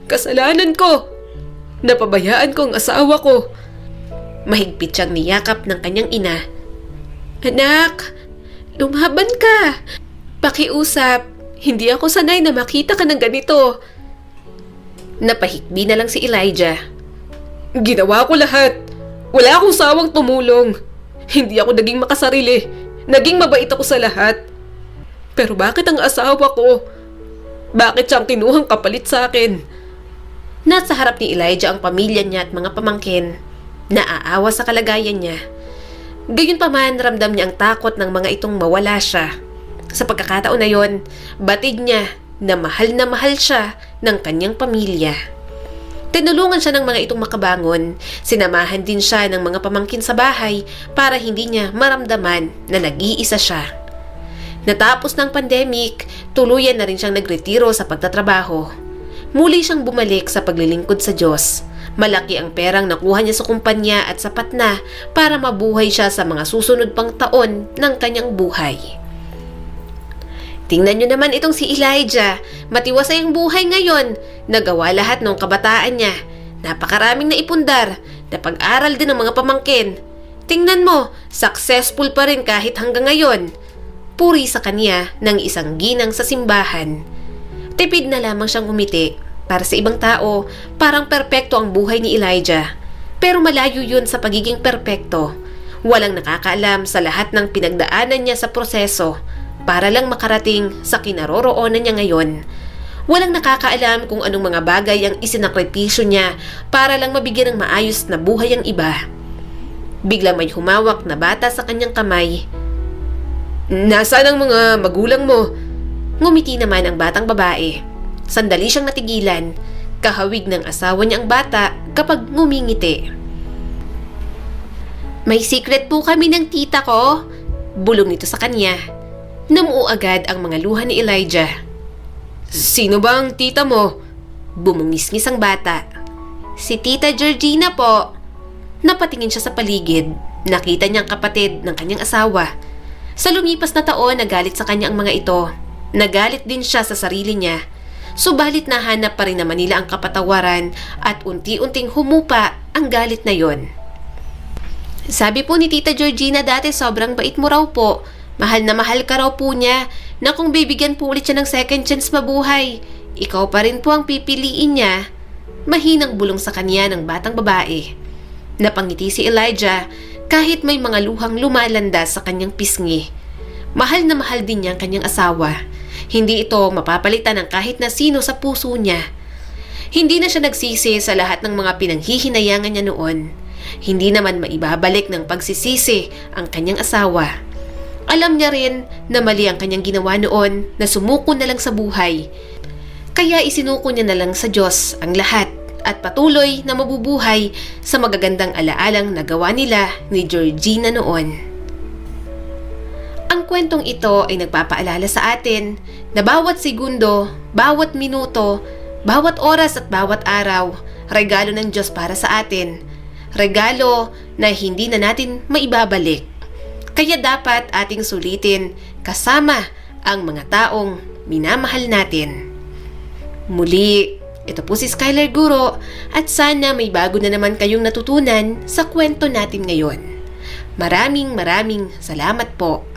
Kasalanan ko. Napabayaan ko ang asawa ko. Mahigpit siyang niyakap ng kanyang ina. Anak, lumaban ka. Pakiusap, hindi ako sanay na makita ka ng ganito. Napahikbi na lang si Elijah. Ginawa ko lahat. Wala akong sawang tumulong. Hindi ako naging makasarili. Naging mabait ako sa lahat. Pero bakit ang asawa ko? Bakit siyang kinuhang kapalit sa akin? Nasa harap ni Elijah ang pamilya niya at mga pamangkin. Naaawa sa kalagayan niya. Gayunpaman, ramdam niya ang takot ng mga itong mawala siya. Sa pagkakataon na yon, batid niya na mahal siya ng kanyang pamilya. Tinulungan siya ng mga itong makabangon. Sinamahan din siya ng mga pamangkin sa bahay para hindi niya maramdaman na nag-iisa siya. Natapos ng pandemic, tuluyan na rin siyang nagretiro sa pagtatrabaho. Muli siyang bumalik sa paglilingkod sa Diyos. Malaki ang perang nakuha niya sa kumpanya at sapat na para mabuhay siya sa mga susunod pang taon ng kanyang buhay. Tingnan niyo naman itong si Elijah. Matiwasay ang buhay ngayon. Nagawa lahat ng kabataan niya. Napakaraming naipundar. Napag-aral din ng mga pamangkin. Tingnan mo, successful pa rin kahit hanggang ngayon. Puri sa kanya ng isang ginang sa simbahan. Tipid na lamang siyang umiti. Para sa ibang tao, parang perpekto ang buhay ni Elijah. Pero malayo yun sa pagiging perpekto. Walang nakakaalam sa lahat ng pinagdaanan niya sa proseso para lang makarating sa kinaroroonan niya ngayon. Walang nakakaalam kung anong mga bagay ang isinakripisyo niya para lang mabigyan ng maayos na buhay ang iba. Biglang may humawak na bata sa kanyang kamay. Nasaan ang mga magulang mo? Ngumiti naman ang batang babae. Sandali siyang natigilan. Kahawig ng asawa niya ang bata kapag ngumingiti. May secret po kami ng tita ko. Bulong nito sa kanya. Namuo agad ang mga luha ni Elijah. Sino ba ang tita mo? Bumungisngis ang bata. Si Tita Georgina po. Napatingin siya sa paligid. Nakita niyang kapatid ng kanyang asawa. Sa lumipas na taon, nagalit sa kanya ang mga ito. Nagalit din siya sa sarili niya. Subalit nahanap pa rin naman nila ang kapatawaran at unti-unting humupa ang galit na yon. Sabi po ni Tita Georgina dati sobrang bait mo raw po. Mahal na mahal ka raw po niya na kung bibigyan po ulit siya ng second chance mabuhay, ikaw pa rin po ang pipiliin niya. Mahinang bulong sa kanya ng batang babae. Napangiti si Elijah kahit may mga luhang lumalandas sa kanyang pisngi. Mahal na mahal din niya ang kanyang asawa. Hindi ito mapapalitan ng kahit na sino sa puso niya. Hindi na siya nagsisi sa lahat ng mga pinanghihinayangan niya noon. Hindi naman maibabalik ng pagsisisi ang kanyang asawa. Alam niya rin na mali ang kanyang ginawa noon na sumuko na lang sa buhay. Kaya isinuko niya na lang sa Diyos ang lahat at patuloy na mabubuhay sa magagandang alaalang nagawa nila ni Georgina noon. Ang kwentong ito ay nagpapaalala sa atin na bawat segundo, bawat minuto, bawat oras at bawat araw, regalo ng Diyos para sa atin. Regalo na hindi na natin maibabalik. Kaya dapat ating sulitin kasama ang mga taong minamahal natin. Muli, ito po si Skylar Guro at sana may bago na naman kayong natutunan sa kwento natin ngayon. Maraming salamat po.